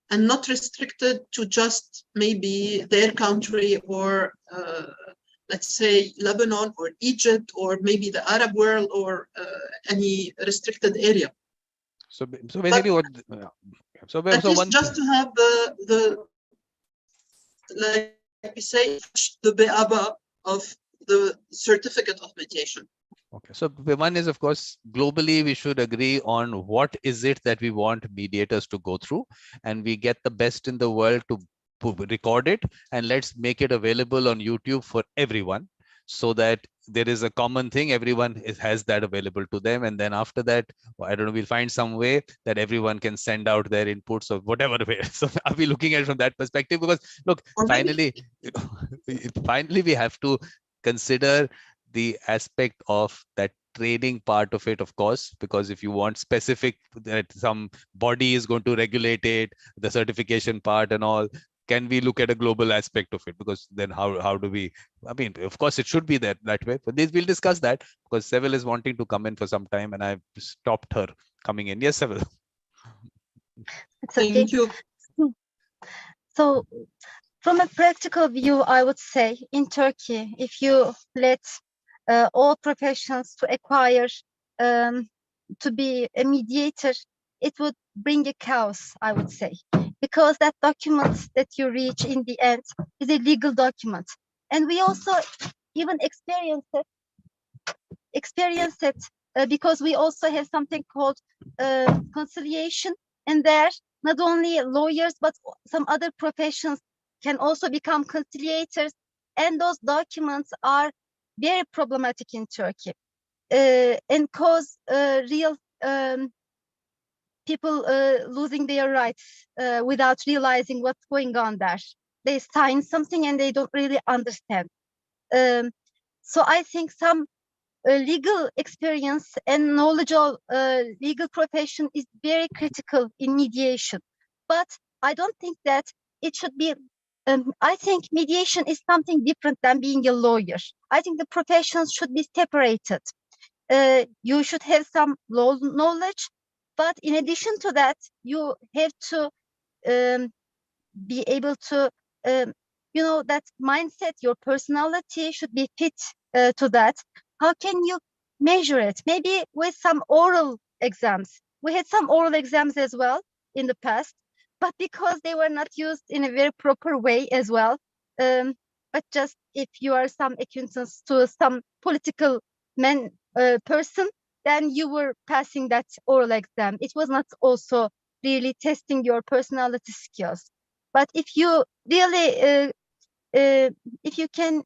and not restricted to just maybe their country or let's say Lebanon or Egypt or maybe the Arab world or any restricted area. So basically, what? So one, just to have the like we say the be'aba of the certificate of mediation. Okay, so one is, of course, globally we should agree on what is it that we want mediators to go through, and we get the best in the world to record it, and let's make it available on YouTube for everyone, so that there is a common thing, everyone has that available to them. And then after that, I don't know, we'll find some way that everyone can send out their inputs of whatever way. So are we looking at it from that perspective? Because look, finally, finally we have to consider the aspect of that training part of it, of course, because if you want specific that some body is going to regulate it, the certification part and all, can we look at a global aspect of it? Because then how do we, I mean, of course it should be that way, but we'll discuss that, because Seville is wanting to come in for some time and I've stopped her coming in. Yes, Seville. Thank you. So from a practical view, I would say in Turkey, if you let all professions to acquire to be a mediator, it would bring a chaos, I would say. because that document that you reach in the end is a legal document. And we also even experience it because we also have something called conciliation, and there not only lawyers but some other professions can also become conciliators, and those documents are very problematic in Turkey and cause real people losing their rights without realizing what's going on there. They sign something and they don't really understand. So I think some legal experience and knowledge of legal profession is very critical in mediation. But I don't think that it should be, I think mediation is something different than being a lawyer. I think the professions should be separated. You should have some law knowledge, but in addition to that, you have to be able to, you know, that mindset, your personality should be fit to that. How can you measure it? Maybe with some oral exams. We had some oral exams as well in the past, but because they were not used in a very proper way as well. But just if you are some acquaintance to some political person, then you were passing that oral exam. It was not also really testing your personality skills. But if you really, if you can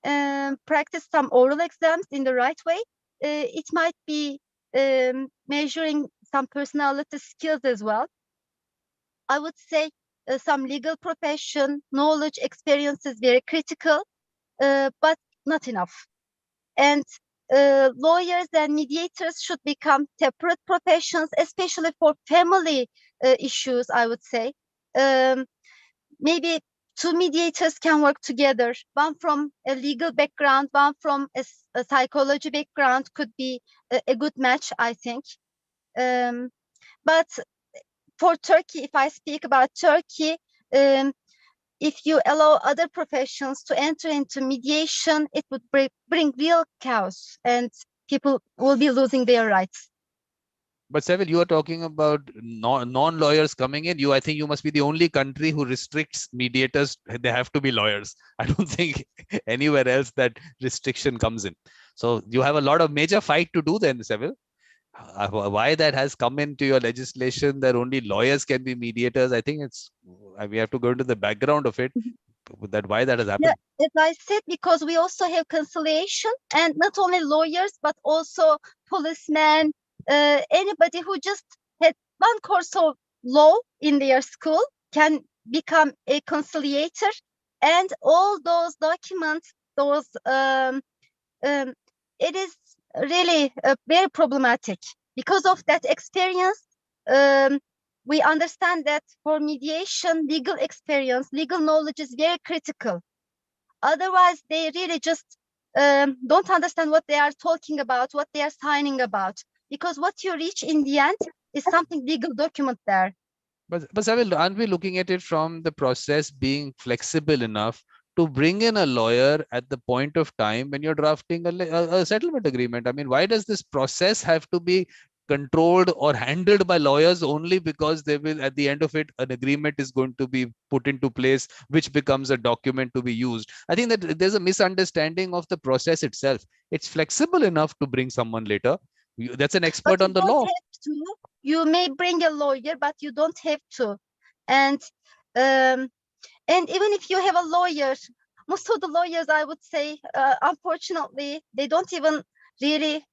practice some oral exams in the right way, it might be measuring some personality skills as well. I would say some legal profession, knowledge, experience is very critical, but not enough. And lawyers and mediators should become separate professions, especially for family issues, I would say. Maybe two mediators can work together. One from a legal background, one from a psychology background could be a good match, I think. But for Turkey, if I speak about Turkey, if you allow other professions to enter into mediation, it would bring real chaos and people will be losing their rights. But Seville, you are talking about non-lawyers coming in. I think you must be the only country who restricts mediators. They have to be lawyers. I don't think anywhere else that restriction comes in. So you have a lot of major fight to do then, Seville. Why that has come into your legislation that only lawyers can be mediators? I think we have to go into the background of it. That why that has happened. Yeah, as I said, because we also have conciliation, and not only lawyers but also policemen. Anybody who just had one course of law in their school can become a conciliator, and all those documents, those it is really very problematic. Because of that experience, we understand that for mediation, legal experience, legal knowledge is very critical. Otherwise, they really just don't understand what they are talking about, what they are signing about. Because what you reach in the end is something legal document there. But Savil, aren't we looking at it from the process being flexible enough to bring in a lawyer at the point of time when you're drafting a settlement agreement? I mean, why does this process have to be controlled or handled by lawyers only because they will, at the end of it, an agreement is going to be put into place, which becomes a document to be used? I think that there's a misunderstanding of the process itself. It's flexible enough to bring someone later. That's an expert on the law. You may bring a lawyer, but you don't have to. And even if you have a lawyer, most of the lawyers, I would say, unfortunately, they don't even really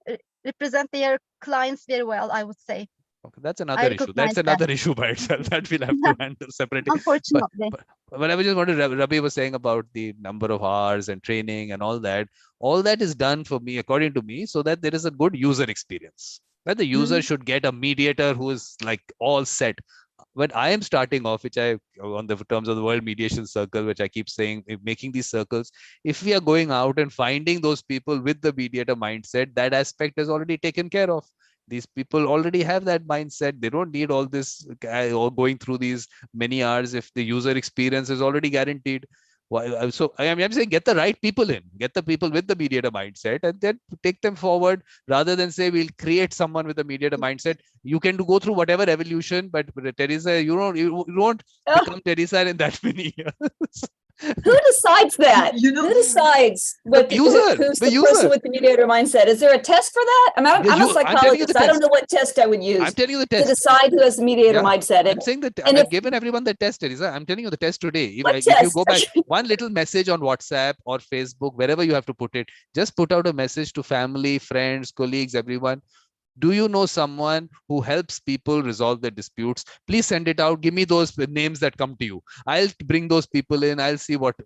represent their clients very well, I would say. Okay, that's another issue. That's another issue by itself that we'll have to handle separately. Unfortunately. But I was just wondering, Rabi was saying about the number of hours and training and all that. All that is done for me, according to me, so that there is a good user experience. That the user should get a mediator who is like all set. When I am starting off, which I, on the terms of the World Mediation Circle, which I keep saying, making these circles, if we are going out and finding those people with the mediator mindset, that aspect is already taken care of. These people already have that mindset. They don't need all this or going through these many hours if the user experience is already guaranteed. So I'm saying get the right people in, get the people with the mediator mindset, and then take them forward rather than say we'll create someone with a mediator mindset. You can go through whatever evolution, but Teresa, you won't become Teresa in that many years. Who decides that? You know, Who decides who's the person with the mediator mindset? Is there a test for that? I'm a psychologist. I don't know what test I would use. I'm telling you the test to decide who has the mediator mindset. I'm saying that I've given everyone the test, Teresa. I'm telling you the test today. If you go back, one little message on WhatsApp or Facebook, wherever you have to put it, just put out a message to family, friends, colleagues, everyone. Do you know someone who helps people resolve their disputes? Please send it out. Give me those names that come to you. I'll bring those people in. I'll see what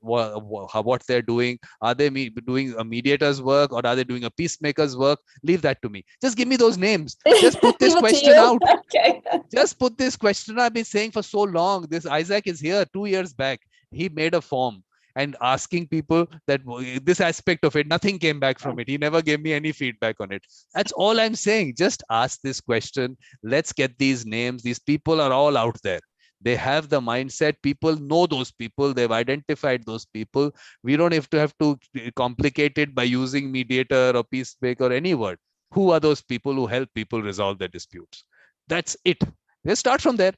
they're doing. Are they doing a mediator's work, or are they doing a peacemaker's work? Leave that to me. Just give me those names. Just put this question out. Okay. Just put this question. I've been saying for so long. This Isaac is here 2 years back. He made a form and asking people that this aspect of it, nothing came back from it. He never gave me any feedback on it. That's all I'm saying. Just ask this question. Let's get these names. These people are all out there. They have the mindset. People know those people. They've identified those people. We don't have to complicate it by using mediator or peacemaker or any word. Who are those people who help people resolve their disputes? That's it. Let's start from there.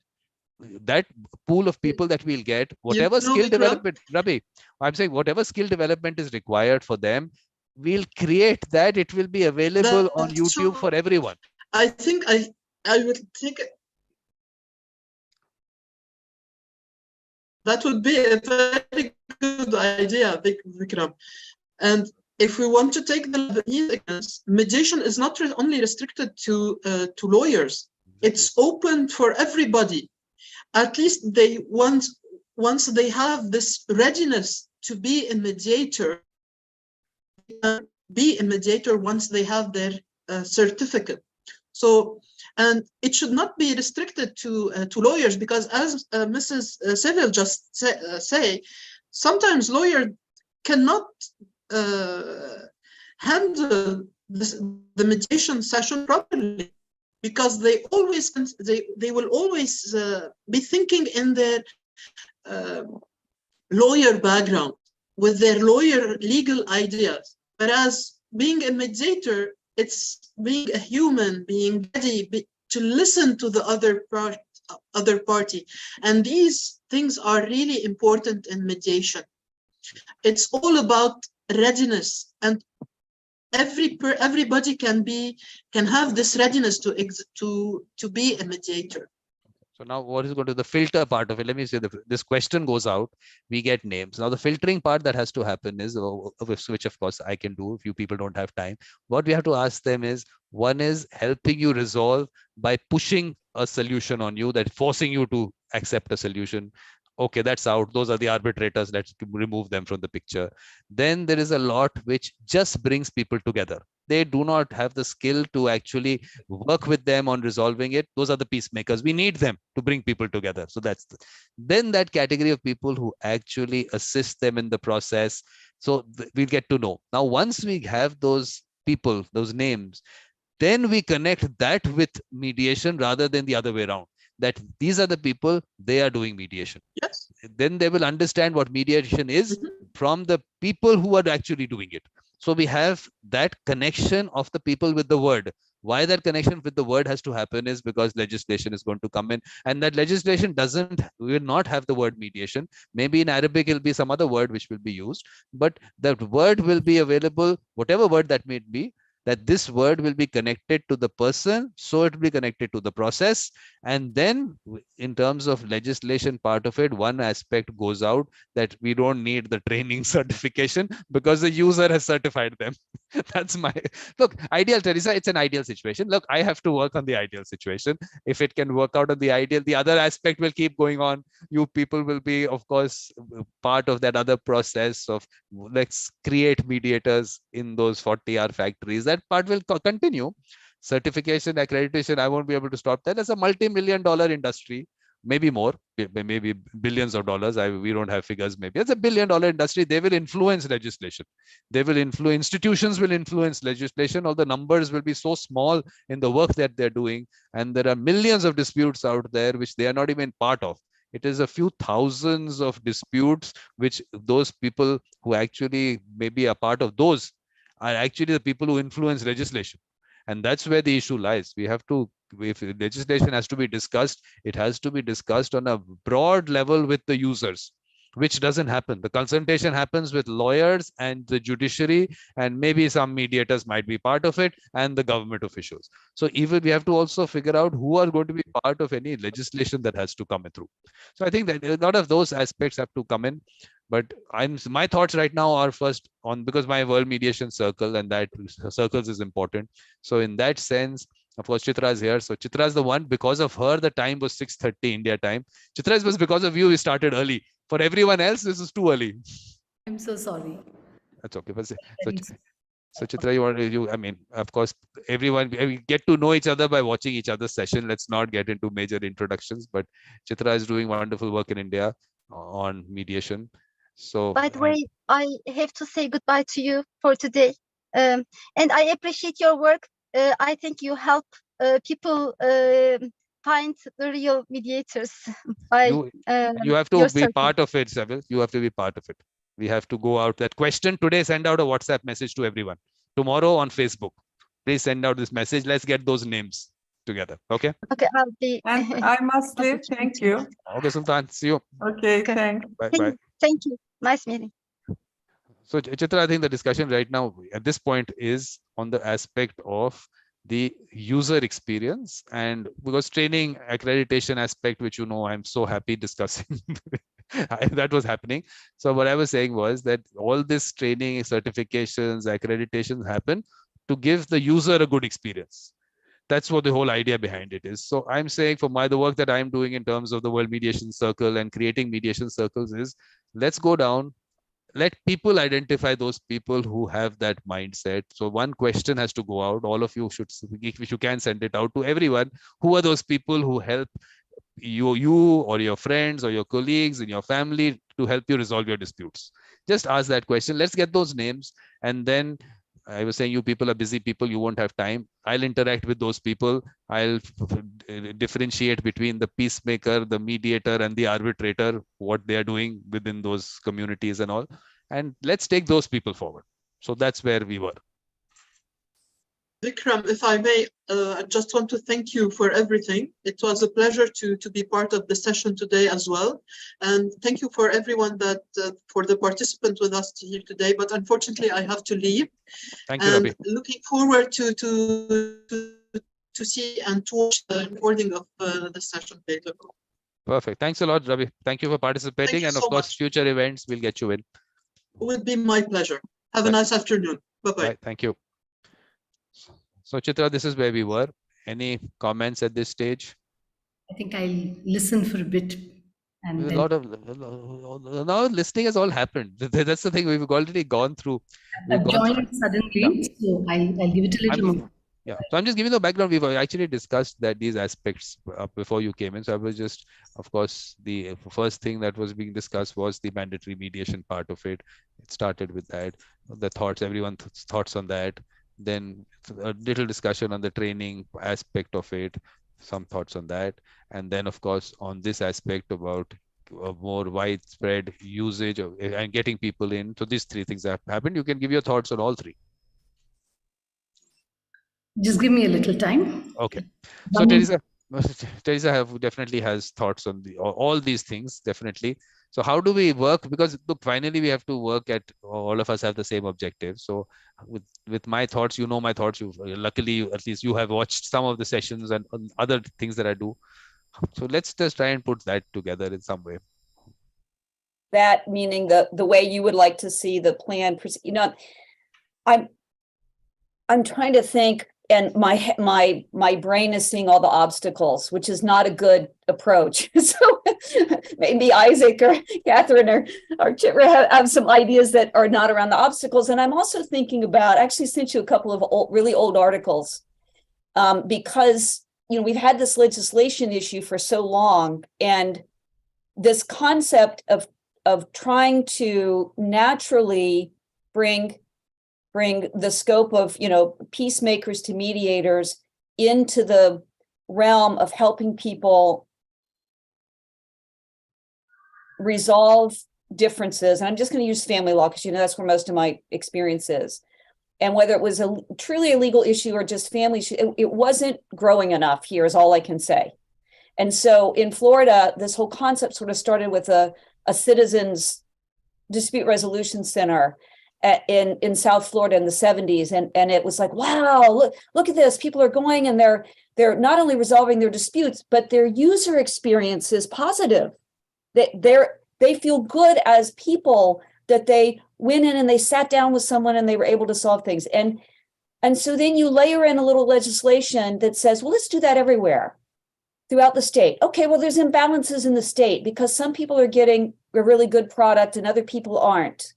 That pool of people that we'll get, whatever skill development, Rabi, I'm saying whatever skill development is required for them, we'll create that. It will be available on YouTube for everyone. I think I would think that would be a very good idea, Vikram. And if we want to take the Lebanese, mediation is not only restricted to lawyers. It's open for everybody. At least they once they have this readiness to be a mediator, once they have their certificate. So, and it should not be restricted to lawyers, because as Mrs. Seville just say, sometimes lawyers cannot handle the mediation session properly, because they will always be thinking in their lawyer background, with their lawyer legal ideas. Whereas being a mediator, it's being a human, being ready to listen to the other party. And these things are really important in mediation. It's all about readiness, and everybody can have this readiness to be a mediator. So now what is going to the filter part of it? Let me say this question goes out, we get names. Now the filtering part that has to happen is, which of course I can do if you people don't have time. What we have to ask them is, one is helping you resolve by pushing a solution on you, that forcing you to accept a solution. Okay, that's out. Those are the arbitrators. Let's remove them from the picture. Then there is a lot which just brings people together. They do not have the skill to actually work with them on resolving it. Those are the peacemakers. We need them to bring people together. So that's then that category of people who actually assist them in the process. So we'll get to know. Now, once we have those people, those names, then we connect that with mediation rather than the other way around. That these are the people, they are doing mediation. Yes. Then they will understand what mediation is from the people who are actually doing it. So we have that connection of the people with the word. Why that connection with the word has to happen is because legislation is going to come in, and that legislation will not have the word mediation. Maybe in Arabic, it'll be some other word which will be used, but that word will be available, whatever word that may be, that this word will be connected to the person, so it will be connected to the process. And then in terms of legislation part of it, one aspect goes out that we don't need the training certification because the user has certified them. That's my look. Ideal, Teresa, it's an ideal situation. Look, I have to work on the ideal situation. If it can work out on the ideal, the other aspect will keep going on. You people will be, of course, part of that other process of let's create mediators in those 40-hour factories. That part will continue. Certification, accreditation, I won't be able to stop that. As a multi-million-dollar industry, maybe more, maybe billions of dollars. We don't have figures. Maybe it's a billion-dollar industry. They will influence legislation. They will influence, institutions will influence legislation. All the numbers will be so small in the work that they're doing. And there are millions of disputes out there which they are not even part of. It is a few thousands of disputes which those people who actually maybe a part of those are actually the people who influence legislation. And that's where the issue lies. We have to, if legislation has to be discussed, it has to be discussed on a broad level with the users, which doesn't happen. The consultation happens with lawyers and the judiciary, and maybe some mediators might be part of it, and the government officials. So even we have to also figure out who are going to be part of any legislation that has to come through. So I think that a lot of those aspects have to come in. But my thoughts right now are first on, because my World Mediation Circle and that circles is important. So in that sense, of course, Chitra is here. So Chitra is the one, because of her, the time was 6:30 India time. Chitra, it was because of you we started early. For everyone else, this is too early. I'm so sorry. That's okay. So Chitra, I mean, of course, everyone, we get to know each other by watching each other's session. Let's not get into major introductions, but Chitra is doing wonderful work in India on mediation. So By the way, I have to say goodbye to you for today. And I appreciate your work. I think you help people find the real mediators. You have to be part of it, Savil. You have to be part of it. We have to go out. That question today, send out a WhatsApp message to everyone. Tomorrow on Facebook, please send out this message. Let's get those names together. Okay. Okay, I'll be. And I must leave. Thank you. Okay, Sultan. See you. Okay, thanks. Bye. Bye. Thank you. Nice meeting. So Chitra, I think the discussion right now at this point is on the aspect of the user experience, and because training accreditation aspect, which I'm so happy discussing that was happening. So what I was saying was that all this training, certifications, accreditations happen to give the user a good experience. That's what the whole idea behind it is. So I'm saying for the work that I'm doing in terms of the World Mediation Circle and creating mediation circles is, let's go down, let people identify those people who have that mindset. So one question has to go out. All of you should, if you can, send it out to everyone. Who are those people who help you or your friends or your colleagues in your family to help you resolve your disputes? Just ask that question. Let's get those names. And then I was saying, you people are busy people, you won't have time. I'll interact with those people. I'll differentiate between the peacemaker, the mediator, and the arbitrator, what they are doing within those communities and all. And let's take those people forward. So that's where we were. Vikram, if I may, I just want to thank you for everything. It was a pleasure to be part of the session today as well. And thank you for everyone that, for the participants with us here today. But unfortunately, I have to leave. Thank you, Rabi. Looking forward to see and to watch the recording of the session later. Perfect. Thanks a lot, Rabi. Thank you for participating. You and of so course, much. Future events will get you in. It would be my pleasure. Have a nice afternoon. Bye-bye. Right, thank you. So Chitra, this is where we were. Any comments at this stage? I think I'll listen for a bit. And A lot of now listening has all happened. That's the thing, we've already gone through. I've joined suddenly, so I'll give it a little more. Yeah, so I'm just giving the background. We've actually discussed that these aspects before you came in. So I was just, of course, the first thing that was being discussed was the mandatory mediation part of it. It started with that, the thoughts, everyone's thoughts on that. Then a little discussion on the training aspect of it, some thoughts on that. And then, of course, on this aspect about a more widespread usage of, and getting people in. So these three things have happened. You can give your thoughts on all three. Just give me a little time. Okay. So Teresa definitely has thoughts on all these things, definitely. So how do we work? Because look, finally we have to work at, all of us have the same objective. So with my thoughts, my thoughts. Luckily, at least you have watched some of the sessions and other things that I do. So let's just try and put that together in some way. That meaning the way you would like to see the plan. I'm trying to think, and my brain is seeing all the obstacles, which is not a good approach. So maybe Isaac or Catherine or Chitra have some ideas that are not around the obstacles. And I'm also thinking about, actually sent you a couple of really old articles, because we've had this legislation issue for so long, and this concept of trying to naturally bring the scope of, peacemakers to mediators into the realm of helping people resolve differences, and I'm just going to use family law because that's where most of my experience is. And whether it was a truly a legal issue or just family issue, it wasn't growing enough here is all I can say. And so in Florida, this whole concept sort of started with a citizens dispute resolution center in South Florida in the 70s. And it was like, wow, look at this. People are going and they're not only resolving their disputes, but their user experience is positive. They feel good as people that they went in and they sat down with someone and they were able to solve things. And so then you layer in a little legislation that says, well, let's do that everywhere throughout the state. Okay, well, there's imbalances in the state because some people are getting a really good product and other people aren't.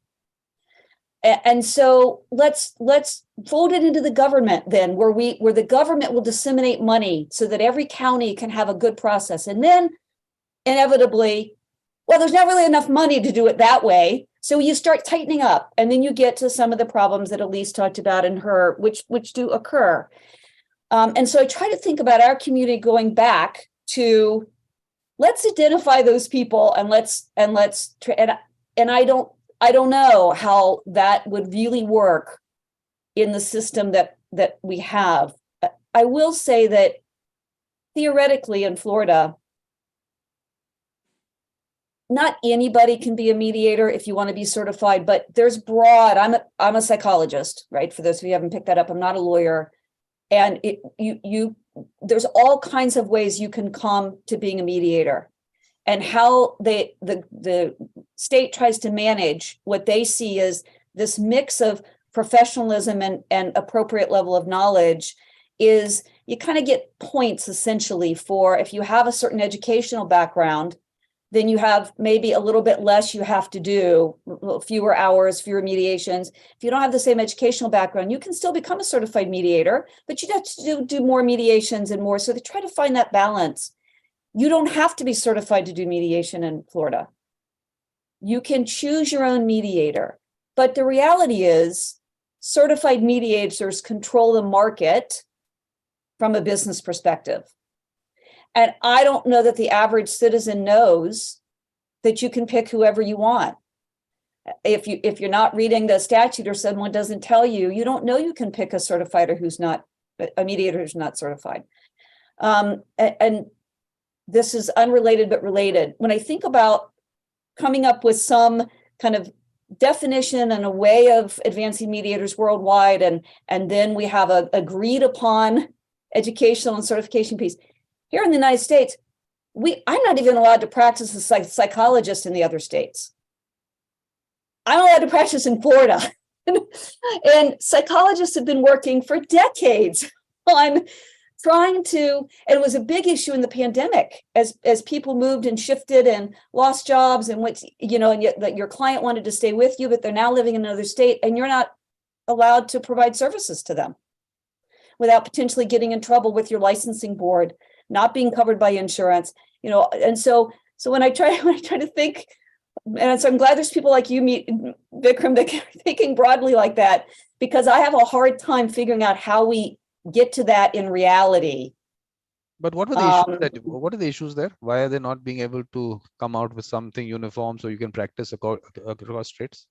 And so let's fold it into the government then, where the government will disseminate money so that every county can have a good process. And then inevitably, well, there's not really enough money to do it that way. So you start tightening up, and then you get to some of the problems that Elise talked about in her, which do occur. And so I try to think about our community going back to let's identify those people and I don't know how that would really work in the system that we have. I will say that theoretically in Florida, not anybody can be a mediator if you want to be certified, but there's broad. I'm a psychologist, right? For those of you who haven't picked that up, I'm not a lawyer, and there's all kinds of ways you can come to being a mediator, and how the state tries to manage what they see as this mix of professionalism and appropriate level of knowledge is you kind of get points essentially for if you have a certain educational background. Then you have maybe a little bit less you have to do, fewer hours, fewer mediations. If you don't have the same educational background, you can still become a certified mediator, but you have to do more mediations and more. So they try to find that balance. You don't have to be certified to do mediation in Florida. You can choose your own mediator. But the reality is, certified mediators control the market from a business perspective. And I don't know that the average citizen knows that you can pick whoever you want. If you're not reading the statute or someone doesn't tell you, you don't know you can pick a certified or a mediator who's not certified. And this is unrelated but related. When I think about coming up with some kind of definition and a way of advancing mediators worldwide, and then we have a agreed upon educational and certification piece. Here in the United States, I'm not even allowed to practice as a psychologist in the other states. I'm allowed to practice in Florida. And psychologists have been working for decades on trying to, and it was a big issue in the pandemic as people moved and shifted and lost jobs and and yet your client wanted to stay with you, but they're now living in another state and you're not allowed to provide services to them without potentially getting in trouble with your licensing board, not being covered by insurance, and so when I try to think, and so I'm glad there's people like you, Vikram, that are thinking broadly like that, because I have a hard time figuring out how we get to that in reality. But what were the what are the issues there? Why are they not being able to come out with something uniform so you can practice across states?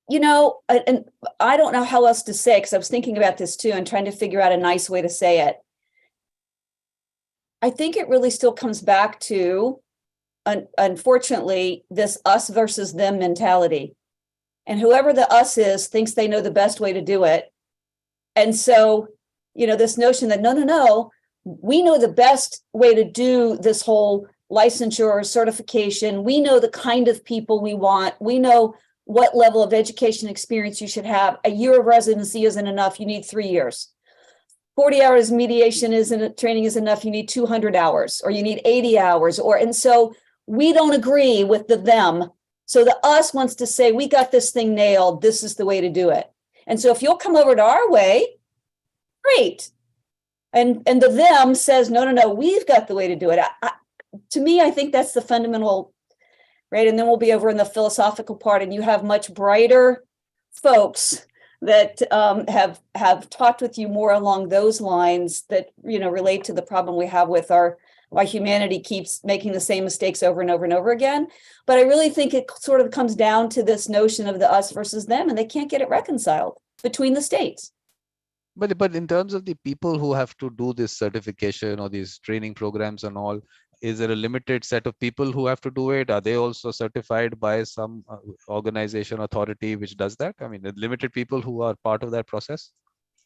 And I don't know how else to say, because I was thinking about this too and trying to figure out a nice way to say it. I think it really still comes back to, unfortunately, this us versus them mentality. And whoever the us is thinks they know the best way to do it. And so, this notion that, no, we know the best way to do this whole licensure or certification. We know the kind of people we want. We know what level of education experience you should have. A year of residency isn't enough. You need 3 years. 40 hours mediation training is enough. You need 200 hours, or you need 80 hours, and so we don't agree with the them. So the us wants to say, we got this thing nailed. This is the way to do it. And so if you'll come over to our way, great. And the them says, no, we've got the way to do it. To me, I think that's the fundamental, right? And then we'll be over in the philosophical part, and you have much brighter folks that have talked with you more along those lines that relate to the problem we have with our why humanity keeps making the same mistakes over and over and over again. But I really think it sort of comes down to this notion of the us versus them, and they can't get it reconciled between the states. But in terms of the people who have to do this certification or these training programs and all, is there a limited set of people who have to do it? Are they also certified by some organization, authority which does that? I mean, the limited people who are part of that process?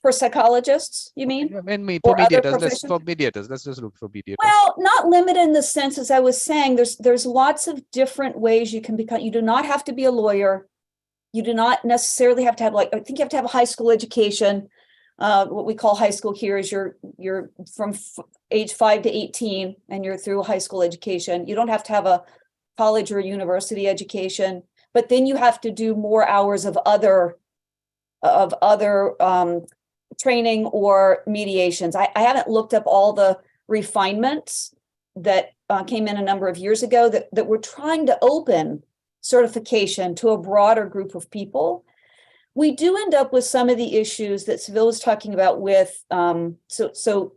For psychologists, you mean? Yeah, and Or for other mediators, professions? let's just look for mediators. Well, not limited in the sense, as I was saying, there's lots of different ways you can become. You do not have to be a lawyer. You do not necessarily have to have, like, I think you have to have a high school education. What we call high school here is you're from age 5 to 18 and you're through high school education. You don't have to have a college or university education, but then you have to do more hours of other training or mediations. I haven't looked up all the refinements that came in a number of years ago that we're trying to open certification to a broader group of people. We do end up with some of the issues that Seville was talking about with, so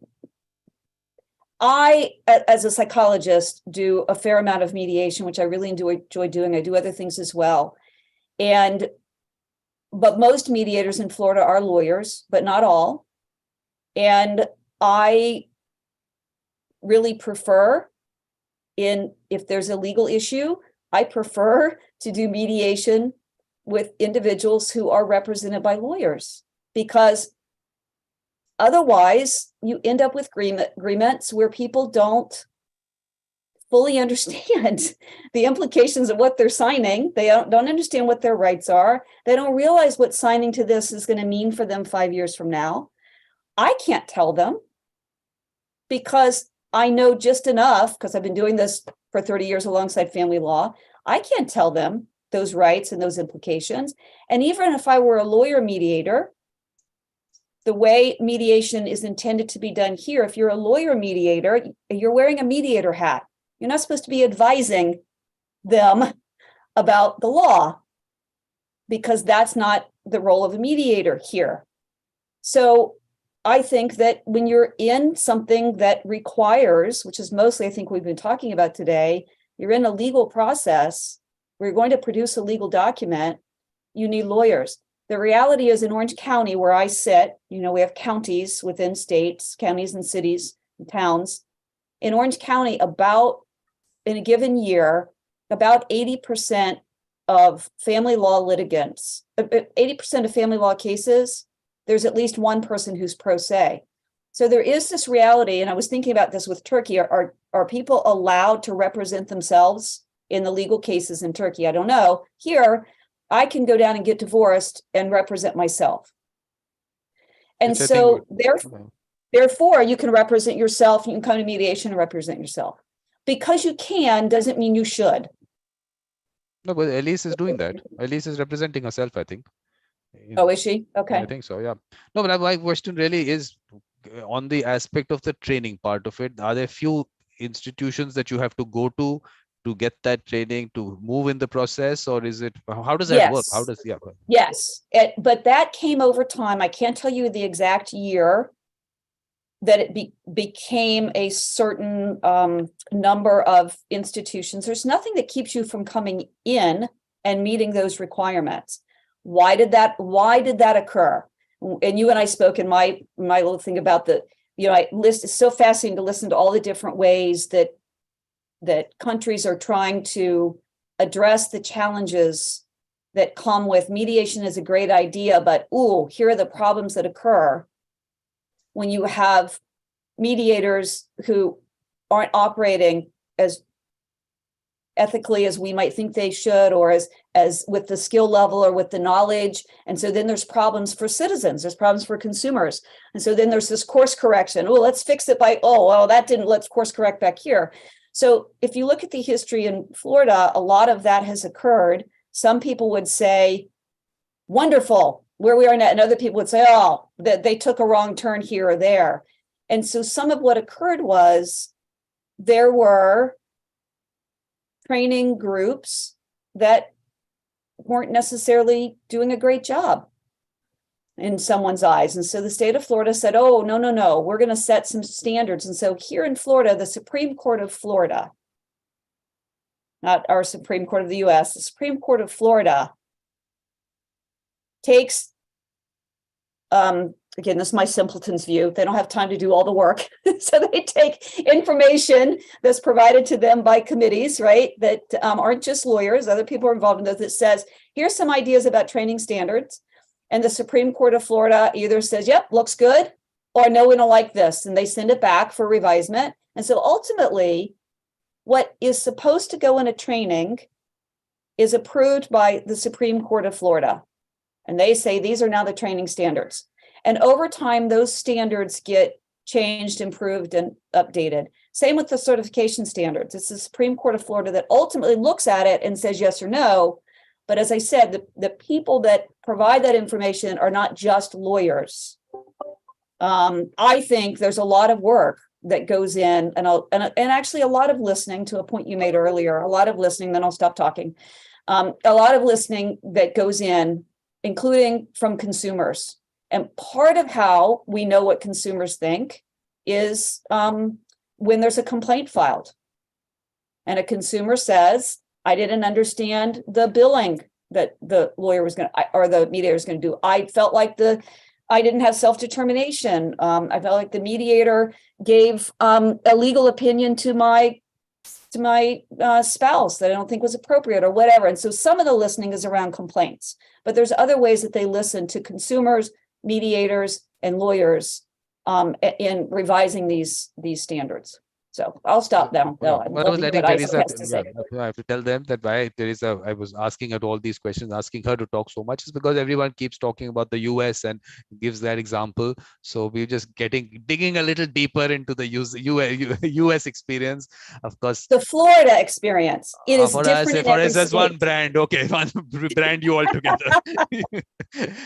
I, as a psychologist, do a fair amount of mediation, which I really enjoy doing. I do other things as well. But most mediators in Florida are lawyers, but not all. And I really prefer, if there's a legal issue, I prefer to do mediation with individuals who are represented by lawyers, because otherwise you end up with agreements where people don't fully understand the implications of what they're signing. They don't understand what their rights are. They don't realize what signing to this is going to mean for them 5 years from now. I can't tell them because I know just enough, because I've been doing this for 30 years alongside family law. I can't tell them those rights and those implications. And even if I were a lawyer mediator, the way mediation is intended to be done here, if you're a lawyer mediator, you're wearing a mediator hat. You're not supposed to be advising them about the law, because that's not the role of a mediator here. So I think that when you're in something that requires, which is mostly, I think we've been talking about today, you're in a legal process, we're going to produce a legal document, you need lawyers. The reality is in Orange County, where I sit, we have counties within states, counties and cities and towns. In Orange County, in a given year, about 80% of family law litigants, 80% of family law cases, there's at least one person who's pro se. So there is this reality, and I was thinking about this with Turkey, are people allowed to represent themselves in the legal cases in Turkey? I don't know. Here, I can go down and get divorced and represent myself. And so therefore, you can represent yourself, you can come to mediation and represent yourself. Because you can doesn't mean you should. No, but Elise is doing that. Elise is representing herself, I think. Oh, is she? Okay. I think so, yeah. No, but my question really is on the aspect of the training part of it. Are there few institutions that you have to go to get that training, to move in the process, or is it, how does that work? How does, Yes, but that came over time. I can't tell you the exact year that it became a certain number of institutions. There's nothing that keeps you from coming in and meeting those requirements. Why did that occur? And you and I spoke in my little thing about it's so fascinating to listen to all the different ways that countries are trying to address the challenges that come with mediation is a great idea, but here are the problems that occur when you have mediators who aren't operating as ethically as we might think they should, or as with the skill level or with the knowledge. And so then there's problems for citizens, there's problems for consumers. And so then there's this course correction. Let's fix it by, that didn't, let's course correct back here. So if you look at the history in Florida, a lot of that has occurred. Some people would say, wonderful, where we are now, and other people would say, that they took a wrong turn here or there. And so some of what occurred was there were training groups that weren't necessarily doing a great job. in someone's eyes. And so the state of Florida said, oh, no, no, no, we're going to set some standards. And so here in Florida, the Supreme Court of Florida, not our Supreme Court of the US, the Supreme Court of Florida takes, again, this is my simpleton's view, they don't have time to do all the work. So they take information that's provided to them by committees, right, that aren't just lawyers, other people are involved in those, that says, here's some ideas about training standards. And the Supreme Court of Florida either says, yep, looks good, or no, we don't like this. And they send it back for revisement. And so ultimately, what is supposed to go in a training is approved by the Supreme Court of Florida. And they say, these are now the training standards. And over time, those standards get changed, improved, and updated. Same with the certification standards. It's the Supreme Court of Florida that ultimately looks at it and says yes or no. But as I said, the people that provide that information are not just lawyers. I think there's a lot of work that goes in, and actually a lot of listening, to a point you made earlier, a lot of listening, then I'll stop talking. A lot of listening that goes in, including from consumers. And part of how we know what consumers think is when there's a complaint filed and a consumer says, I didn't understand the billing that the lawyer was going to, or the mediator is going to do. I felt like I didn't have self-determination. I felt like the mediator gave a legal opinion to my spouse that I don't think was appropriate or whatever. And so some of the listening is around complaints, but there's other ways that they listen to consumers, mediators, and lawyers in revising these standards. So I'll stop now. I was letting Teresa, I have to tell them that why Teresa, I was asking her all these questions, asking her to talk so much is because everyone keeps talking about the US and gives that example. So we're just digging a little deeper into the US experience. Of course, the Florida experience, it is different for us as one brand. Okay, one brand you all together.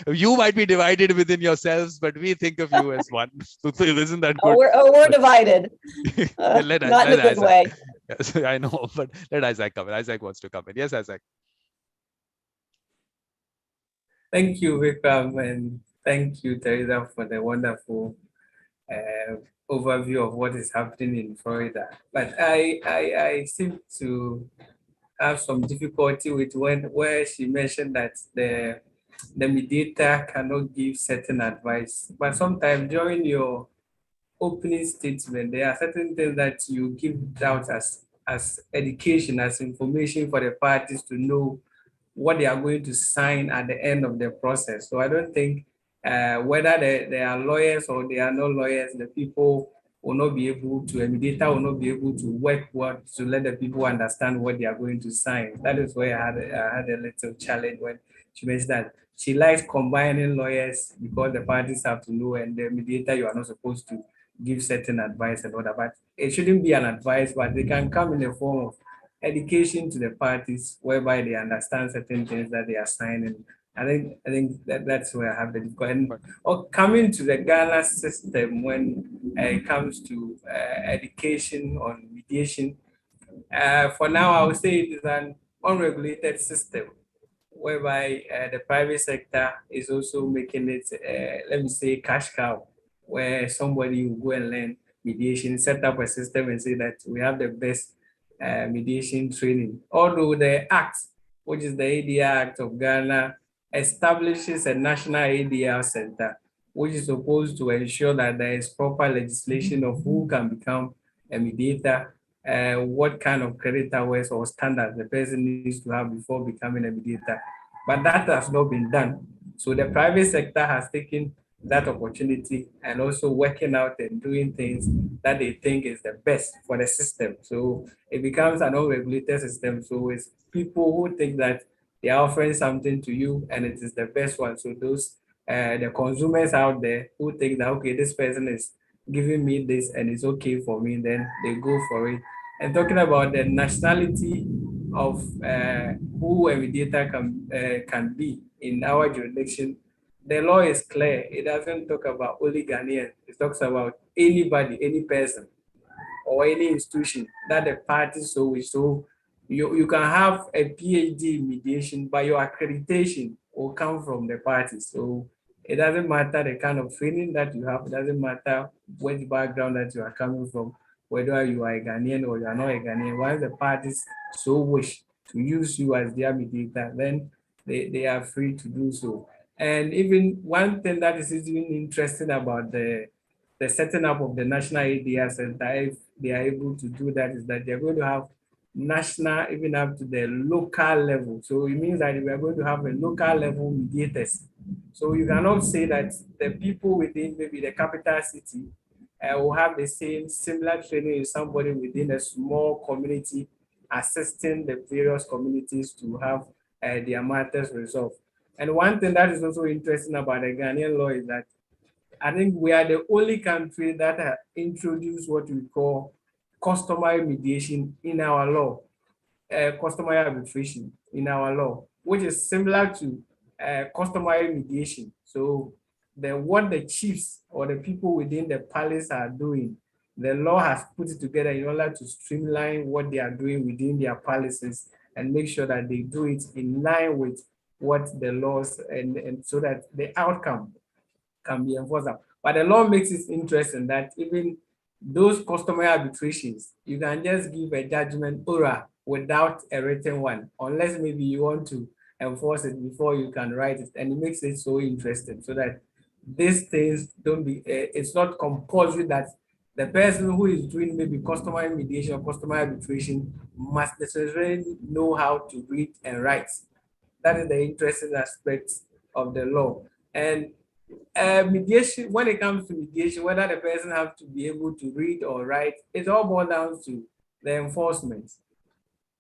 You might be divided within yourselves, but we think of you as one. So isn't that good? We're divided. Not in a good way. Yes, I know, but let Isaac come in. Isaac wants to come in. Yes, Isaac. Thank you, Vikram, and thank you, Teresa, for the wonderful overview of what is happening in Florida. But I seem to have some difficulty with where she mentioned that the mediator cannot give certain advice. But sometimes during your opening statement, there are certain things that you give out as education, as information for the parties to know what they are going to sign at the end of the process. So I don't think whether they are lawyers or they are not lawyers, the people will not be able to, a mediator will not be able to work well to let the people understand what they are going to sign. That is where I had a little challenge when she mentioned that she likes combining lawyers because the parties have to know, and the mediator, you are not supposed to give certain advice and all that, but it shouldn't be an advice, but they can come in the form of education to the parties whereby they understand certain things that they are signing. I think that's where I have the difficulty. Or coming to the Ghana system when it comes to education on mediation, for now I would say it is an unregulated system whereby the private sector is also making it, let me say, cash cow, where somebody will go and learn mediation, set up a system and say that we have the best mediation training. Although the Act, which is the ADR Act of Ghana, establishes a national ADR center, which is supposed to ensure that there is proper legislation of who can become a mediator, what kind of credit hours or standards the person needs to have before becoming a mediator. But that has not been done. So the private sector has taken that opportunity and also working out and doing things that they think is the best for the system. So it becomes an unregulated system. So it's people who think that they are offering something to you and it is the best one. So those, the consumers out there who think that, okay, this person is giving me this and it's okay for me, then they go for it. And talking about the nationality of who a mediator can be in our jurisdiction, the law is clear. It doesn't talk about only Ghanaians. It talks about anybody, any person, or any institution that the parties so wish. So you can have a PhD in mediation, but your accreditation will come from the parties. So It doesn't matter the kind of training that you have. It doesn't matter which background that you are coming from, whether you are a Ghanaian or you are not a Ghanaian. Once the parties so wish to use you as their mediator, then they are free to do so. And even one thing that is even interesting about the setting up of the National ADR Center, if they are able to do that, is that they're going to have national, even up to the local level. So it means that we are going to have a local level mediators. So you cannot say that the people within maybe the capital city will have the same similar training as somebody within a small community assisting the various communities to have their matters resolved. And one thing that is also interesting about the Ghanaian law is that I think we are the only country that have introduced what we call customary mediation in our law, customary arbitration in our law, which is similar to customary mediation. So what the chiefs or the people within the palace are doing, the law has put it together in order to streamline what they are doing within their palaces and make sure that they do it in line with what the laws and so that the outcome can be enforced. But the law makes it interesting that even those customary arbitrations, you can just give a judgment oral without a written one, unless maybe you want to enforce it before you can write it. And it makes it so interesting so that these things don't be, it's not compulsory that the person who is doing maybe customary mediation or customary arbitration must necessarily know how to read and write. That is the interesting aspect of the law. And mediation, when it comes to mediation, whether the person has to be able to read or write, it all boils down to the enforcement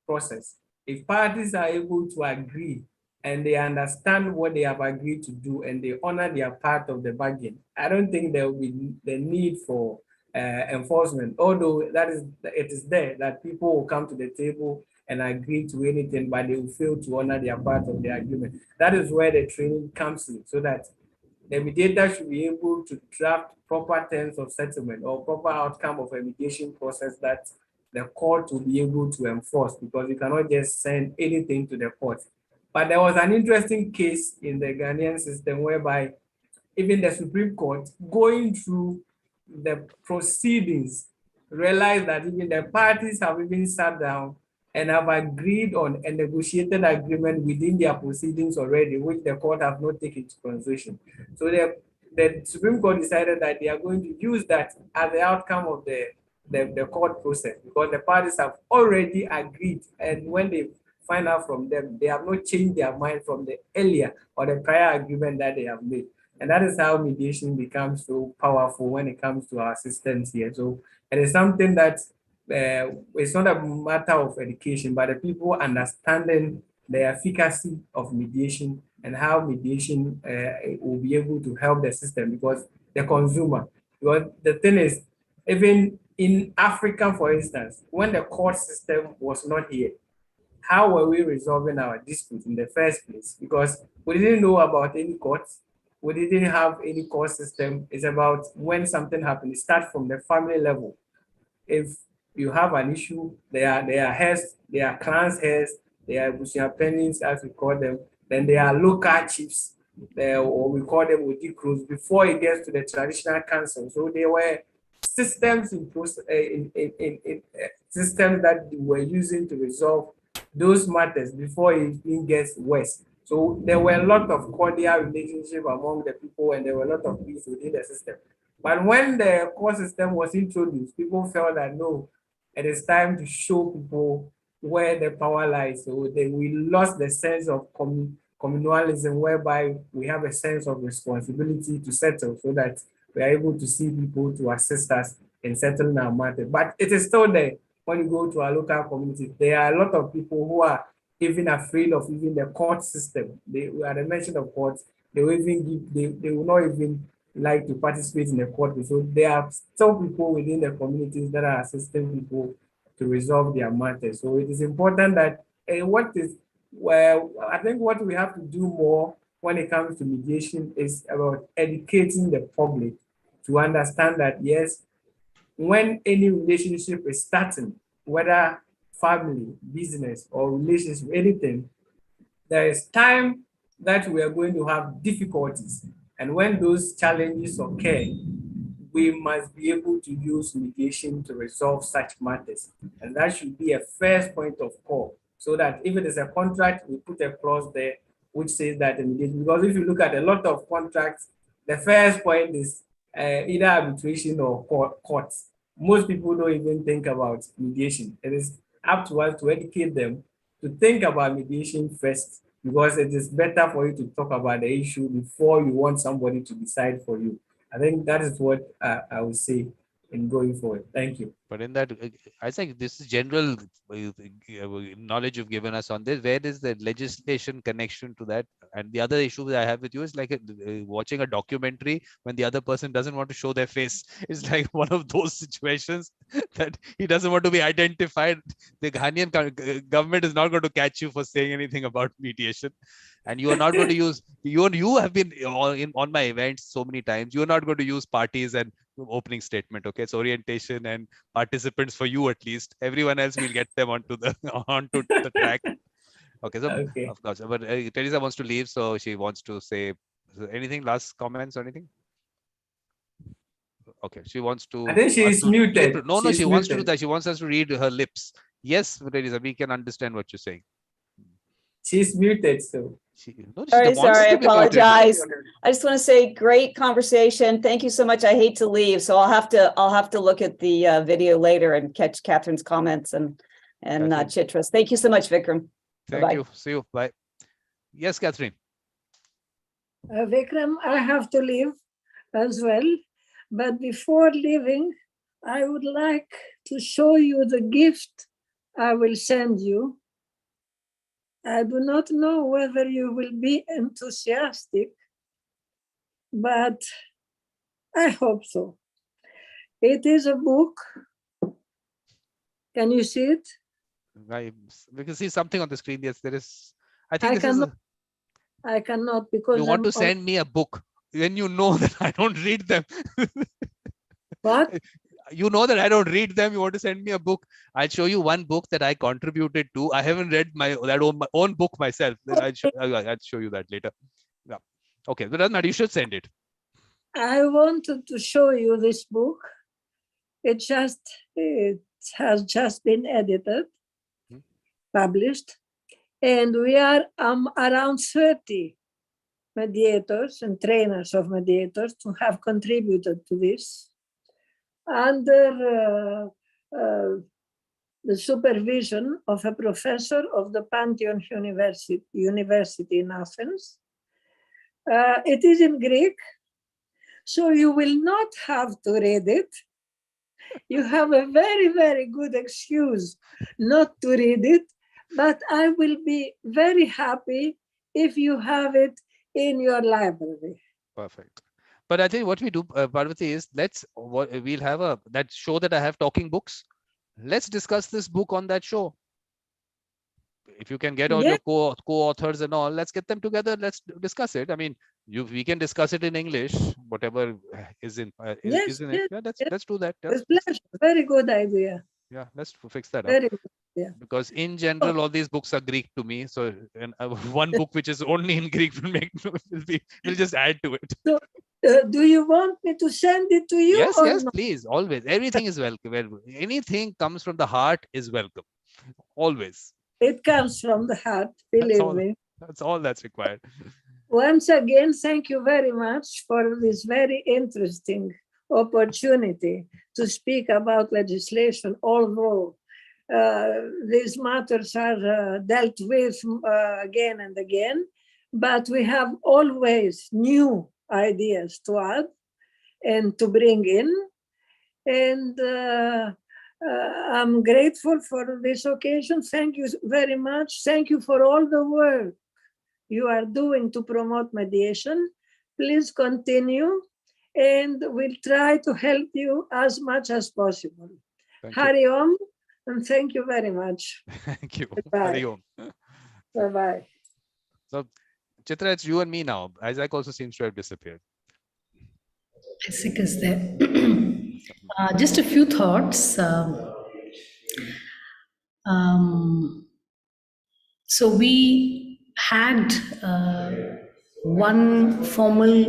process. If parties are able to agree and they understand what they have agreed to do and they honor their part of the bargain, I don't think there will be the need for enforcement, although it is there that people will come to the table and agree to anything, but they will fail to honor their part of the agreement. That is where the training comes in, so that the mediator should be able to draft proper terms of settlement or proper outcome of a mediation process that the court will be able to enforce, because you cannot just send anything to the court. But there was an interesting case in the Ghanaian system whereby even the Supreme Court, going through the proceedings, realized that even the parties have even sat down and have agreed on a negotiated agreement within their proceedings already, which the court have not taken into consideration. So the Supreme Court decided that they are going to use that as the outcome of the court process, because the parties have already agreed, and when they find out from them, they have not changed their mind from the earlier or the prior agreement that they have made. And that is how mediation becomes so powerful when it comes to our systems here. So it is something that it's not a matter of education, but the people understanding the efficacy of mediation and how mediation will be able to help the system, because the consumer, because the thing is, even in Africa, for instance, when the court system was not here, how were we resolving our dispute in the first place? Because we didn't know about any courts. We didn't have any court system. It's about when something happens, it starts from the family level. If you have an issue, there are heads, there are clans heads, there are bushapennings, as we call them, then there are local chiefs, or we call them odikros, before it gets to the traditional council. So there were systems systems that we were using to resolve those matters before it even gets worse. So there were a lot of cordial relationship among the people, and there were a lot of peace within the system. But when the court system was introduced, people felt that no, it is time to show people where the power lies. So we lost the sense of communalism, whereby we have a sense of responsibility to settle, so that we are able to see people to assist us in settling our matter. But it is still there. When you go to our local community, there are a lot of people who are even afraid of even the court system. At the mention of courts, they will not even like to participate in the court. So there are still people within the communities that are assisting people to resolve their matters. So it is important that I think what we have to do more when it comes to mediation is about educating the public to understand that, yes, when any relationship is starting, whether family, business, or relationship, anything, there is time that we are going to have difficulties. And when those challenges occur, we must be able to use mediation to resolve such matters. And that should be a first point of call, so that if it is a contract, we put a clause there which says that the mediation, because if you look at a lot of contracts, the first point is either arbitration or courts. Most people don't even think about mediation. It is up to us to educate them to think about mediation first, because it is better for you to talk about the issue before you want somebody to decide for you. I think that is what I would say in going forward. Thank you. But in that, I think this is general knowledge you've given us on this. Where is the legislation connection to that? And the other issue that I have with you is like watching a documentary when the other person doesn't want to show their face. It's like one of those situations that he doesn't want to be identified. The Ghanaian government is not going to catch you for saying anything about mediation. And you are not going to use, you have been on my events so many times. You're not going to use parties and opening statement. Okay, it's orientation and participants for you at least. Everyone else will get them onto the track. Okay, so Okay. of course, but Teresa wants to leave, so she wants to say anything, last comments or anything. Okay, she wants to. I think she is muted. No, she wants to do that. She wants us to read her lips. Yes, Teresa, we can understand what you're saying. She's muted, so. Sorry, I apologize. I just want to say great conversation. Thank you so much. I hate to leave, so I'll have to look at the video later and catch Catherine's comments and Chitra's. Thank you so much, Vikram. Thank you. See you. Bye. Yes, Catherine. Vikram, I have to leave as well. But before leaving, I would like to show you the gift I will send you. I do not know whether you will be enthusiastic, but I hope so. It is a book. Can you see it? We can see something on the screen. Yes, there is. I think I cannot because you want to send me a book when you know that I don't read them. What? You know that I don't read them. You want to send me a book? I'll show you one book that I contributed to. I haven't read my own book myself. I'll show you that later. Yeah. Okay, but doesn't matter. You should send it. I wanted to show you this book. It has just been edited, published, and we are around 30 mediators and trainers of mediators who have contributed to this under the supervision of a professor of the Pantheon University in Athens. It is in Greek, so you will not have to read it. You have a very, very good excuse not to read it, but I will be very happy if you have it in your library. Perfect. But I think what we do, Parvati, is we'll have that show that I have, talking books. Let's discuss this book on that show. If you can get all your co-authors and all, let's get them together. Let's discuss it. I mean, we can discuss it in English, whatever is in is in it. Yeah, let's do that. Very good idea. Yeah, let's fix that Very up. good. Yeah. Because in general, all these books are Greek to me. So one book which is only in Greek will just add to it. So, do you want me to send it to you? Yes, yes, please. Always. Everything is welcome. Anything comes from the heart is welcome. Always. It comes from the heart, believe me. That's all that's required. Once again, thank you very much for this very interesting opportunity to speak about legislation, although these matters are dealt with again and again, but we have always new ideas to add and to bring in. And I'm grateful for this occasion. Thank you very much. Thank you for all the work you are doing to promote mediation. Please continue, and we'll try to help you as much as possible. Hari Om, and thank you very much. Thank you. Bye. Hari Om. Bye-bye. So, Chitra, it's you and me now. Isaac also seems to have disappeared. Isaac is there. Just a few thoughts. So we had one formal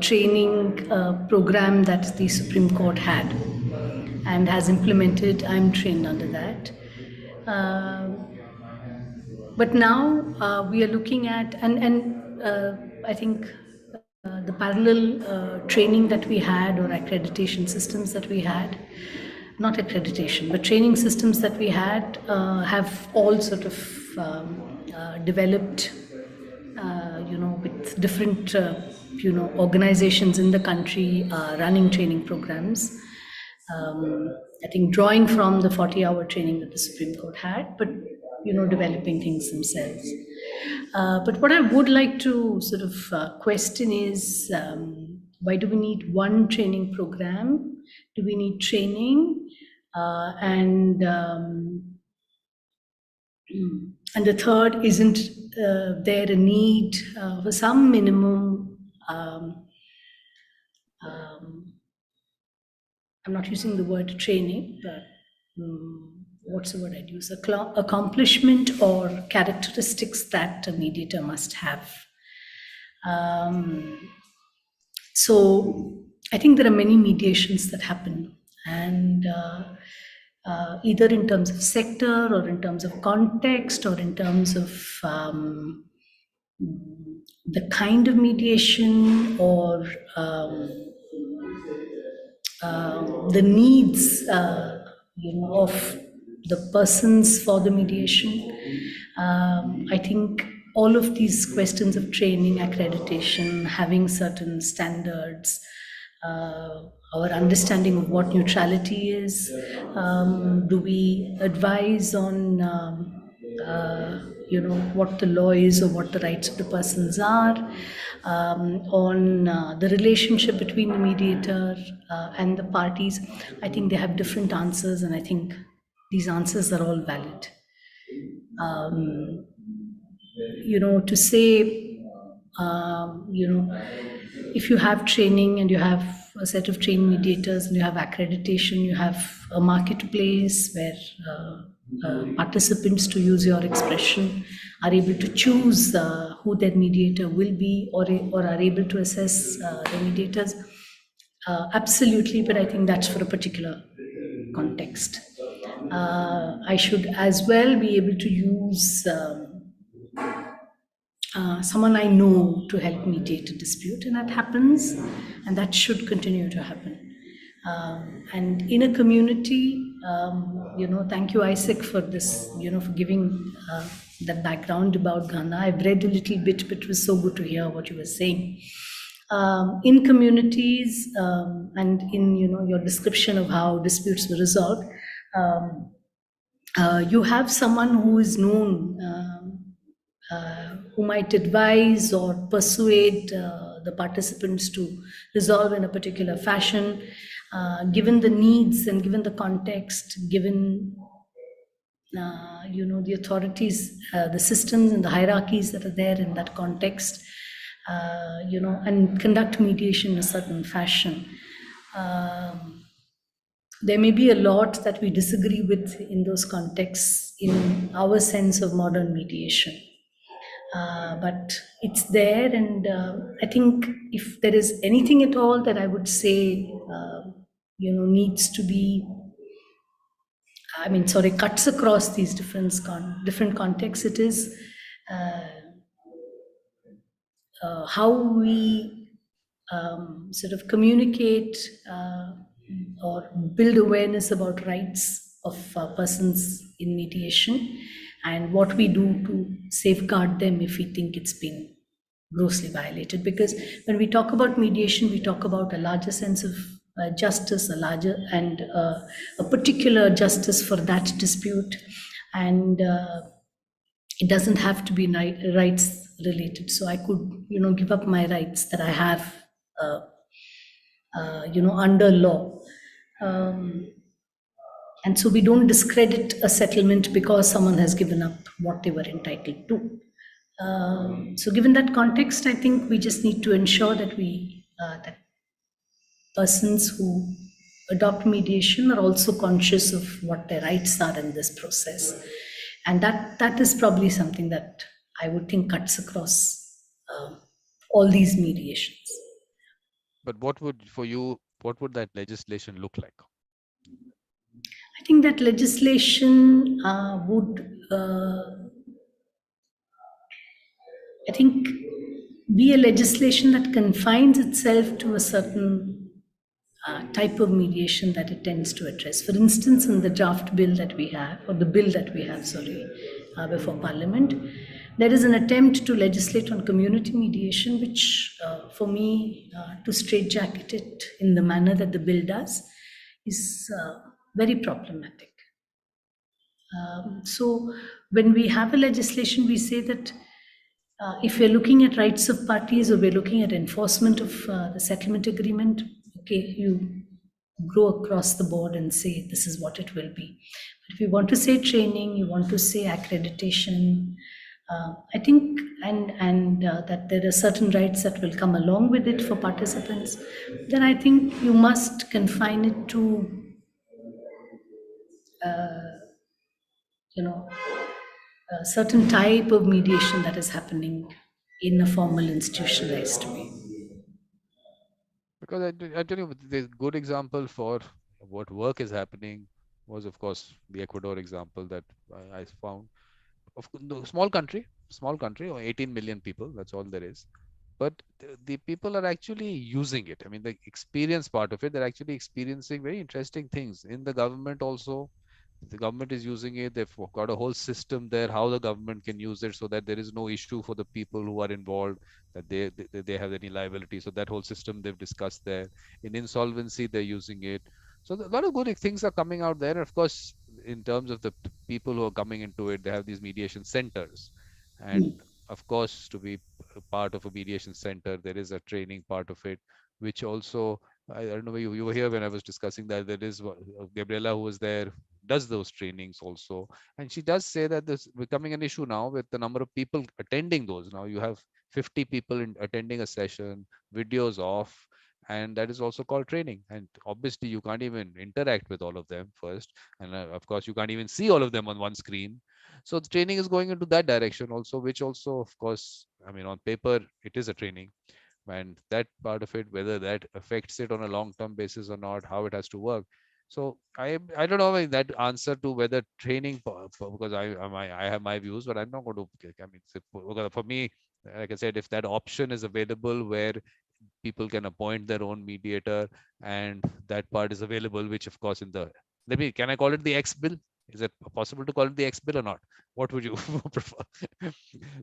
training program that the Supreme Court had and has implemented. I'm trained under that. But now we are looking at, and I think the parallel training that we had, or accreditation systems that we had, not accreditation, but training systems that we had have all sort of developed, with different, organizations in the country running training programs. I think drawing from the 40-hour training that the Supreme Court had, but developing things themselves. But what I would like to sort of question is, why do we need one training program? Do we need training? And the third, isn't there a need for some minimum, I'm not using the word training, but what's the word I'd use? Accomplishment or characteristics that a mediator must have. So I think there are many mediations that happen, and either in terms of sector or in terms of context or in terms of the kind of mediation or the needs of the persons for the mediation. I think all of these questions of training, accreditation, having certain standards, our understanding of what neutrality is, do we advise on what the law is or what the rights of the persons are, on the relationship between the mediator and the parties. I think they have different answers, and I think these answers are all valid. To say, if you have training and you have a set of trained mediators and you have accreditation, you have a marketplace where participants, to use your expression, are able to choose who their mediator will be, or are able to assess the mediators. Absolutely, but I think that's for a particular context. I should as well be able to use someone I know to help mediate a dispute, and that happens, and that should continue to happen. And in a community, thank you, Isaac, for this, for giving that background about Ghana. I've read a little bit, but it was so good to hear what you were saying. In communities, and in your description of how disputes were resolved, you have someone who is known, who might advise or persuade the participants to resolve in a particular fashion, given the needs and given the context, given the authorities, the systems and the hierarchies that are there in that context, and conduct mediation in a certain fashion. There may be a lot that we disagree with in those contexts in our sense of modern mediation. But it's there, and I think if there is anything at all that I would say, needs to be, cuts across these different contexts, it is how we sort of communicate or build awareness about rights of persons in mediation, and what we do to safeguard them if we think it's been grossly violated. Because when we talk about mediation, we talk about a larger sense of justice, a larger and a particular justice for that dispute, and it doesn't have to be rights related. So I could, give up my rights that I have, under law. And so we don't discredit a settlement because someone has given up what they were entitled to. So given that context, I think we just need to ensure that that persons who adopt mediation are also conscious of what their rights are in this process. And that is probably something that I would think cuts across all these mediations. But what would, for you, what would that legislation look like? I think that legislation would, I think, be a legislation that confines itself to a certain type of mediation that it tends to address. For instance, in the draft bill that we have, or the bill that we have, before Parliament, there is an attempt to legislate on community mediation, which for me, to straitjacket it in the manner that the bill does, is very problematic. So when we have a legislation, we say that if we're looking at rights of parties, or we're looking at enforcement of the settlement agreement, okay, you go across the board and say this is what it will be. But if you want to say training, you want to say accreditation, I think, and that there are certain rights that will come along with it for participants, then I think you must confine it to a certain type of mediation that is happening in a formal institutionalized way. Because I tell you, the good example for what work is happening was, of course, the Ecuador example that I found. Of course, no, small country, or 18 million people, that's all there is. But the people are actually using it. I mean, the experience part of it, they're actually experiencing very interesting things. In the government also, the government is using it. They've got a whole system there, how the government can use it so that there is no issue for the people who are involved, that they have any liability. So that whole system they've discussed there. In insolvency, they're using it. So a lot of good things are coming out there. And of course, in terms of the people who are coming into it, they have these mediation centers. And of course, to be a part of a mediation center, there is a training part of it, which also, I don't know, you were here when I was discussing that. There is Gabriela, who was there, does those trainings also. And she does say that this is becoming an issue now with the number of people attending those. Now you have 50 people attending a session, videos off, and that is also called training. And obviously you can't even interact with all of them first. And of course, you can't even see all of them on one screen. So the training is going into that direction also, which also, of course, I mean, on paper, it is a training. And that part of it, whether that affects it on a long-term basis or not, how it has to work. So I don't know that answer to whether training, because I have my views, but I'm not going to, I mean, for me, like I said, if that option is available where people can appoint their own mediator and that part is available, which of course can I call it the X bill? Is it possible to call it the X bill or not? What would you prefer?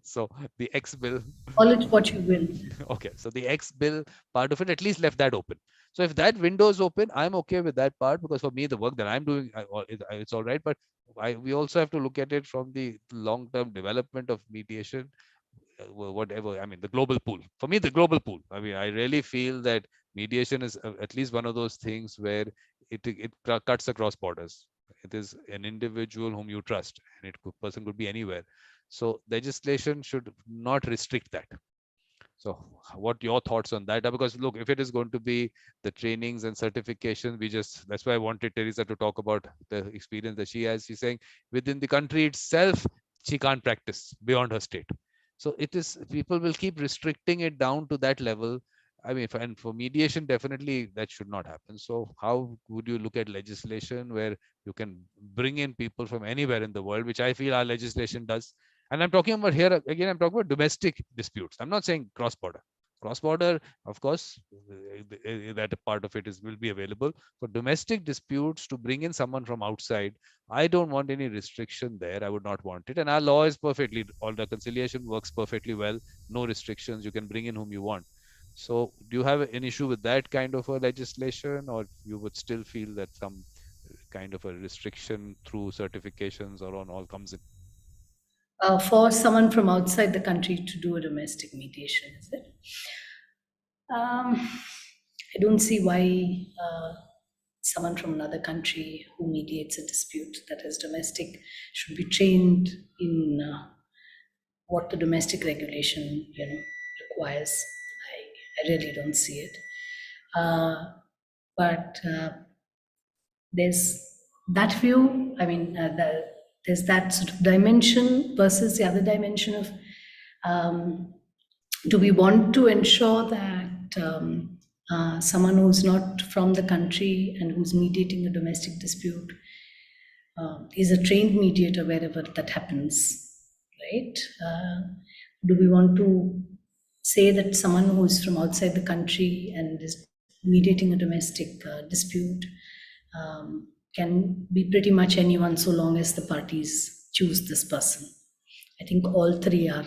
So the X bill. Call it what you will. Okay, so the X bill part of it at least left that open. So if that window is open, I'm okay with that part, because for me, the work that I'm doing, it's all right. But we also have to look at it from the long-term development of mediation, whatever. I mean, the global pool. For me, the global pool. I mean, I really feel that mediation is at least one of those things where it cuts across borders. It is an individual whom you trust, and person could be anywhere. So legislation should not restrict that. So what your thoughts on that? Because look, if it is going to be the trainings and certifications, that's why I wanted Teresa to talk about the experience that she has. She's saying within the country itself, she can't practice beyond her state. So people will keep restricting it down to that level. I mean, and for mediation, definitely that should not happen. So how would you look at legislation where you can bring in people from anywhere in the world, which I feel our legislation does? And I'm talking about here, again, I'm talking about domestic disputes. I'm not saying cross-border. Cross-border, of course, that part of it will be available. For domestic disputes, to bring in someone from outside, I don't want any restriction there. I would not want it. And our law is all the conciliation works perfectly well. No restrictions. You can bring in whom you want. So do you have an issue with that kind of a legislation, or you would still feel that some kind of a restriction through certifications or on all comes in? For someone from outside the country to do a domestic mediation, is it? I don't see why someone from another country who mediates a dispute that is domestic should be trained in what the domestic regulation requires. I really don't see it. But there's that view. I mean, there's that sort of dimension versus the other dimension of do we want to ensure that someone who's not from the country and who's mediating a domestic dispute is a trained mediator wherever that happens, right? Do we want to say that someone who's from outside the country and is mediating a domestic dispute can be pretty much anyone so long as the parties choose this person? I think all three are,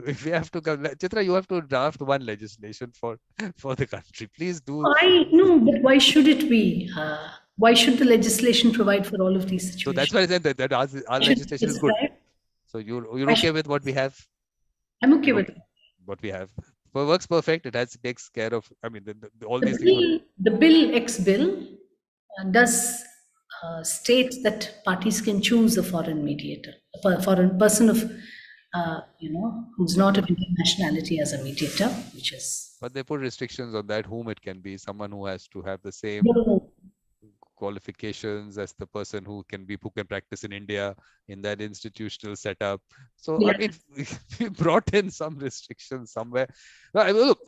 If we have to come, Chitra, you have to draft one legislation for the country. Please do. I know, but why should it be? Why should the legislation provide for all of these situations? So that's why I said that our legislation is good. So you're okay with what we have? I'm okay with it. What we have. Well, works perfect. Takes care of, I mean, all these things. The bill X bill does state that parties can choose a foreign mediator, a foreign person of, who's not of Indian nationality as a mediator, which is. But they put restrictions on that, whom it can be, someone who has to have the same qualifications as the person who can practice in India in that institutional setup. So yeah. I mean, we brought in some restrictions somewhere. Look,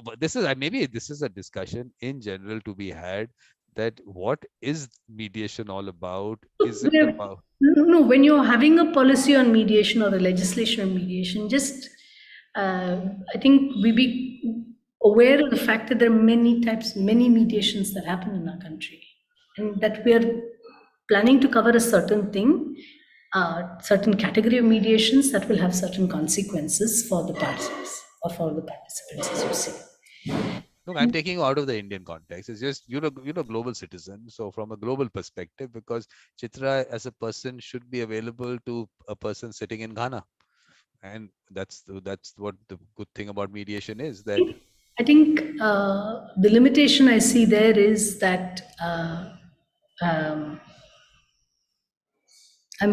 maybe this is a discussion in general to be had. That what is mediation all about? Is it about? No, when you're having a policy on mediation or a legislation on mediation, just I think we be aware of the fact that there are many mediations that happen in our country, and that we are planning to cover a certain thing, certain category of mediations that will have certain consequences for the parties or for the participants, as you say. No, I'm taking you out of the Indian context. It's just, global citizen. So from a global perspective, because Chitra as a person should be available to a person sitting in Ghana. And that's what the good thing about mediation is. That I think the limitation I see there is that I'm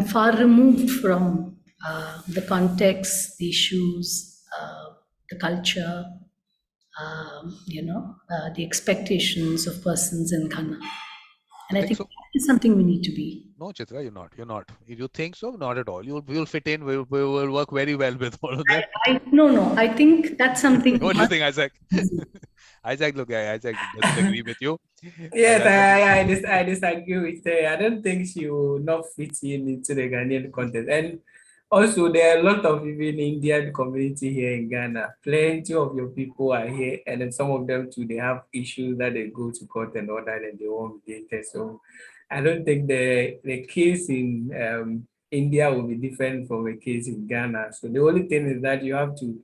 far removed from the context, the issues, the culture, the expectations of persons in Ghana. And I think so. That is something we need to be. No, Chitra, you're not. If you think so, not at all. You'll fit in. We will work very well with all of that. No. I think that's something. What do you think, Isaac? Isaac, look, Isaac doesn't agree with you. Yes, I disagree with her. I don't think she will not fit into the Ghanaian context. And also, there are a lot of even Indian community here in Ghana. Plenty of your people are here, and then some of them too, they have issues that they go to court and all that, and they won't be dated. So I don't think the case in India will be different from a case in Ghana. So the only thing is that you have to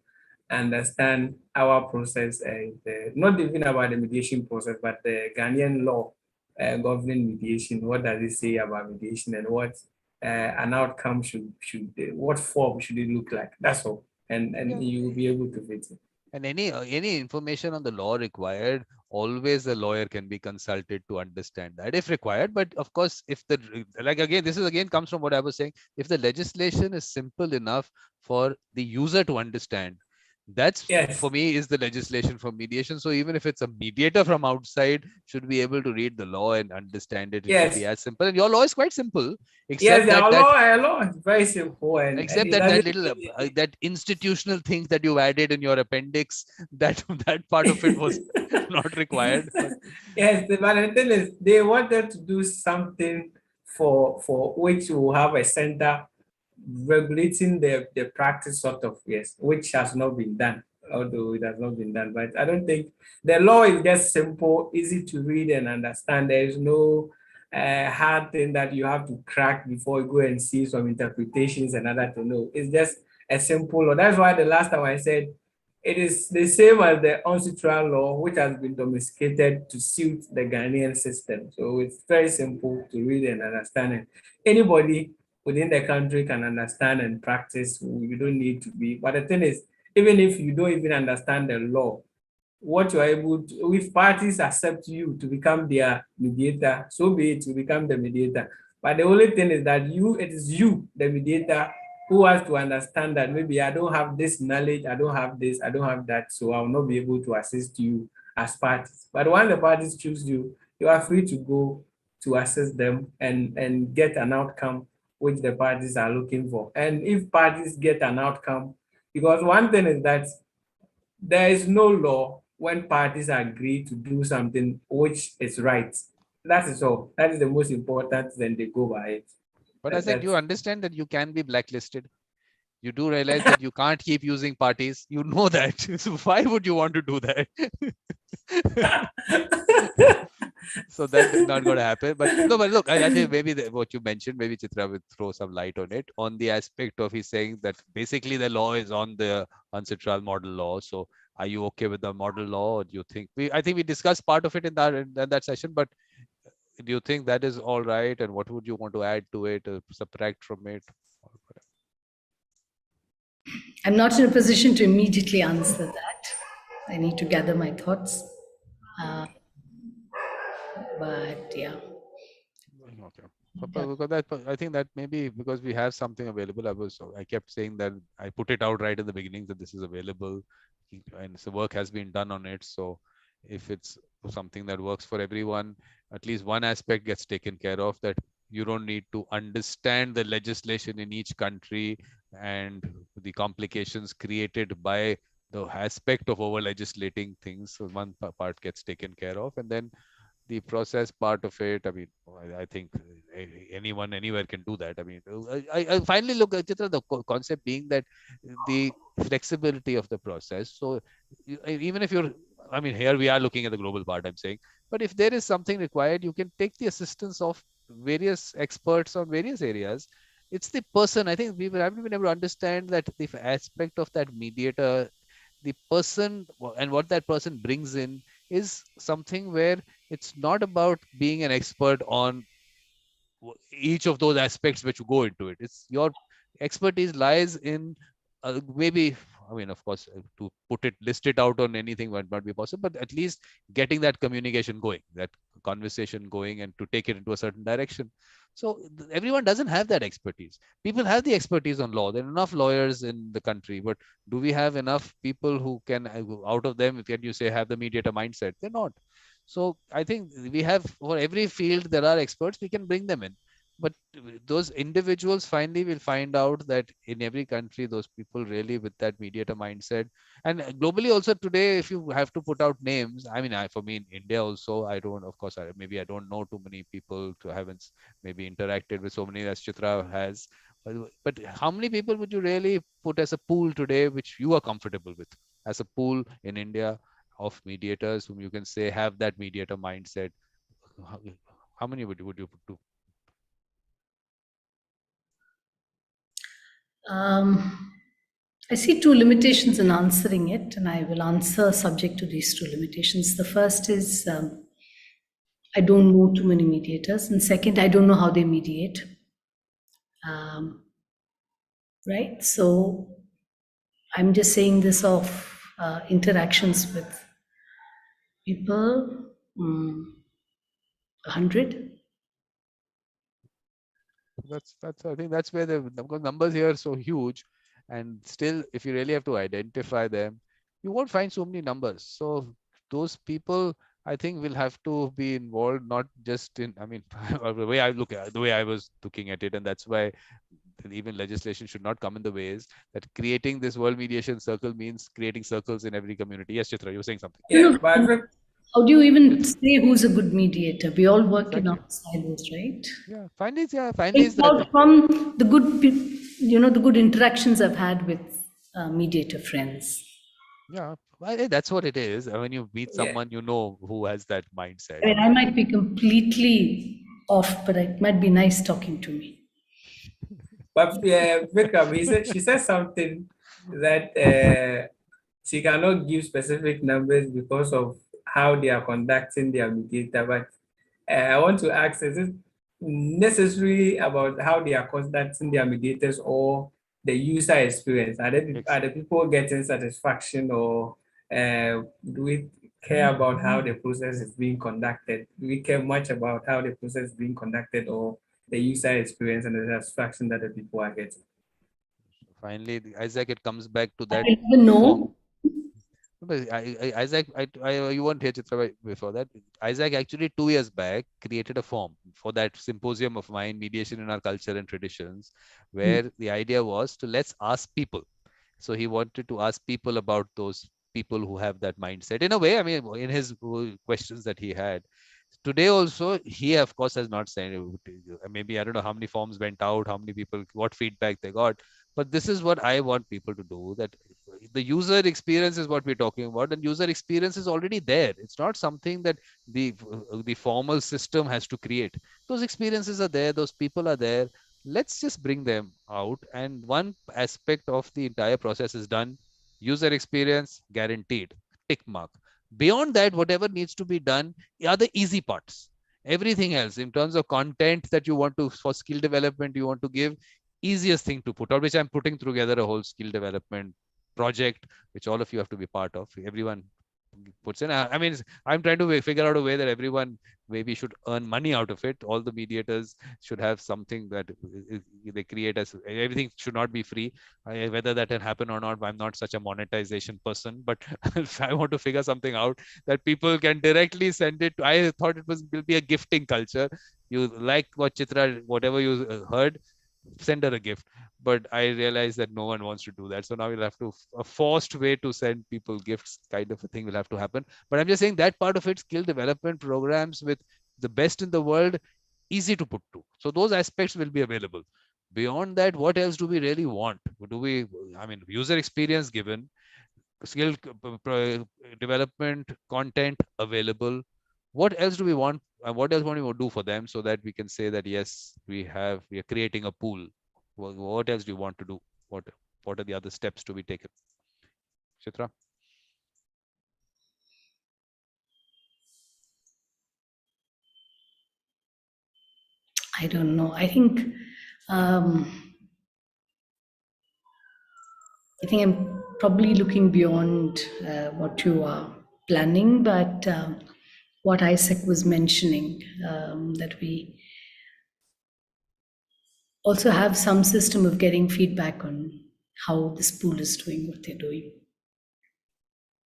understand our process, and not even about the mediation process, but the Ghanaian law governing mediation. What does it say about mediation, and what an outcome should what form should it look like? That's all, and you will be able to fit it. And any information on the law required, always a lawyer can be consulted to understand that if required. But of course, if this comes from what I was saying. If the legislation is simple enough for the user to understand, that's for me is the legislation for mediation. So even if it's a mediator from outside, should be able to read the law and understand it. It should be as simple. And your law is quite simple. Except our law is very simple. Except that little that institutional things that you added in your appendix, that part of it was not required. Yes, but the thing is, they wanted to do something for which will have a center regulating the practice sort of, which has not been done, although it has not been done. But I don't think the law is just simple, easy to read and understand. There is no hard thing that you have to crack before you go and see some interpretations and other to know. It's just a simple law. That's why the last time I said it is the same as the ancestral law, which has been domesticated to suit the Ghanaian system. So it's very simple to read and understand. And anybody within the country can understand and practice. You don't need to be. But the thing is, even if you don't even understand the law, what you're able to, if parties accept you to become their mediator, so be it, you become the mediator. But the only thing is that it is you, the mediator, who has to understand that maybe I don't have this knowledge, I don't have this, I don't have that, so I will not be able to assist you as parties. But when the parties choose you, you are free to go to assist them and get an outcome which the parties are looking for. And if parties get an outcome, because one thing is that there is no law when parties agree to do something which is right. That is all. That is the most important, then they go by it. But I said, you understand that you can be blacklisted. You do realize that you can't keep using parties. You know that. So why would you want to do that? So that's not going to happen. But no, but look, I think maybe what you mentioned, maybe Chitra will throw some light on it, on the aspect of he's saying that basically the law is on the UNCITRAL model law. So are you okay with the model law? Or do you think I think we discussed part of it in that session, but do you think that is all right? And what would you want to add to it, subtract from it? I'm not in a position to immediately answer that. I need to gather my thoughts. But yeah. Okay. Because that, I think that maybe because we have something available. I kept saying that I put it out right in the beginning that this is available, and so work has been done on it. So if it's something that works for everyone, at least one aspect gets taken care of, that you don't need to understand the legislation in each country and the complications created by the aspect of over legislating things. So one part gets taken care of, and then the process part of it, I mean, I think anyone anywhere can do that. I mean, I finally look at Chitra, the concept being that the flexibility of the process. So even if you're, I mean, here we are looking at the global part, I'm saying, but if there is something required, you can take the assistance of various experts on various areas. It's the person. I think we haven't been able to understand that the aspect of that mediator, the person and what that person brings in is something where it's not about being an expert on each of those aspects which go into it. It's your expertise lies in maybe, I mean, of course, to put it, list it out on anything might not be possible, but at least getting that communication going, that conversation going, and to take it into a certain direction. So everyone doesn't have that expertise. People have the expertise on law. There are enough lawyers in the country, but do we have enough people who can, out of them, can you say, have the mediator mindset? They're not. So I think we have, for every field, there are experts, we can bring them in. But those individuals finally will find out that in every country, those people really with that mediator mindset. And globally also today, if you have to put out names, I mean, for me in India also, I don't, of course, maybe I don't know too many people to haven't maybe interacted with so many as Chitra has. But how many people would you really put as a pool today, which you are comfortable with as a pool in India of mediators whom you can say have that mediator mindset? How many would you put to? I see two limitations in answering it, and I will answer subject to these two limitations. The first is I don't know too many mediators, and second, I don't know how they mediate. Right? So I'm just saying this of interactions with people, 100. That's I think that's where the numbers here are so huge, and still if you really have to identify them, you won't find so many numbers. So those people, I think, will have to be involved, not just in, I mean, the way I look at, the way I was looking at it, and that's why even legislation should not come in the ways that creating this world mediation circle means creating circles in every community. Yes, Chitra, you were saying something. Yeah, but How do you even say who's a good mediator? We all work in Exactly. our silos, right? Yeah, finally is It's that. out from the good, the good interactions I've had with mediator friends. Yeah, well, that's what it is. When you meet yeah, someone, you know who has that mindset. I mean, I might be completely off, but it might be nice talking to me. but Vikram, she said something that she cannot give specific numbers because of how they are conducting their mediator. But I want to ask, is it necessary about how they are conducting their mediators or the user experience? Are the people getting satisfaction, or do we care about how the process is being conducted? Do we care much about how the process is being conducted, or the user experience and the satisfaction that the people are getting? Finally, Isaac, it comes back to I that don't even know. form. But Isaac, you weren't here, Chitra, before that. Isaac actually 2 years back created a form for that symposium of mine, mediation in our culture and traditions, where the idea was to let's ask people. So he wanted to ask people about those people who have that mindset. In a way, I mean, in his questions that he had today also, he of course has not said, maybe I don't know how many forms went out, how many people, what feedback they got, but this is what I want people to do, that the user experience is what we're talking about, and user experience is already there. It's not something that the formal system has to create. Those experiences are there, those people are there. Let's just bring them out, and one aspect of the entire process is done. User experience guaranteed, tick mark. Beyond that, whatever needs to be done are the easy parts. Everything else in terms of content that you want to, for skill development, you want to give, easiest thing to put out, which I'm putting together a whole skill development project, which all of you have to be part of. Everyone puts in. I mean, I'm trying to figure out a way that everyone maybe should earn money out of it. All the mediators should have something that they create, as everything should not be free. Whether that can happen or not, I'm not such a monetization person, but I want to figure something out that people can directly send it. I thought it will be a gifting culture. You like what Chitra, whatever you heard, send her a gift. But I realized that no one wants to do that. So now we'll have to, a forced way to send people gifts kind of a thing will have to happen. But I'm just saying that part of it, skill development programs with the best in the world, easy to put to. So those aspects will be available. Beyond that, what else do we really want? Do we, I mean, user experience given, skill development content available. What else do we want? What else want we to do for them so that we can say that yes, we are creating a pool. What else do you want to do? What are the other steps to be taken? Chitra? I don't know. I think I'm probably looking beyond what you are planning, but what Isaac was mentioning, that we also have some system of getting feedback on how this pool is doing, what they're doing.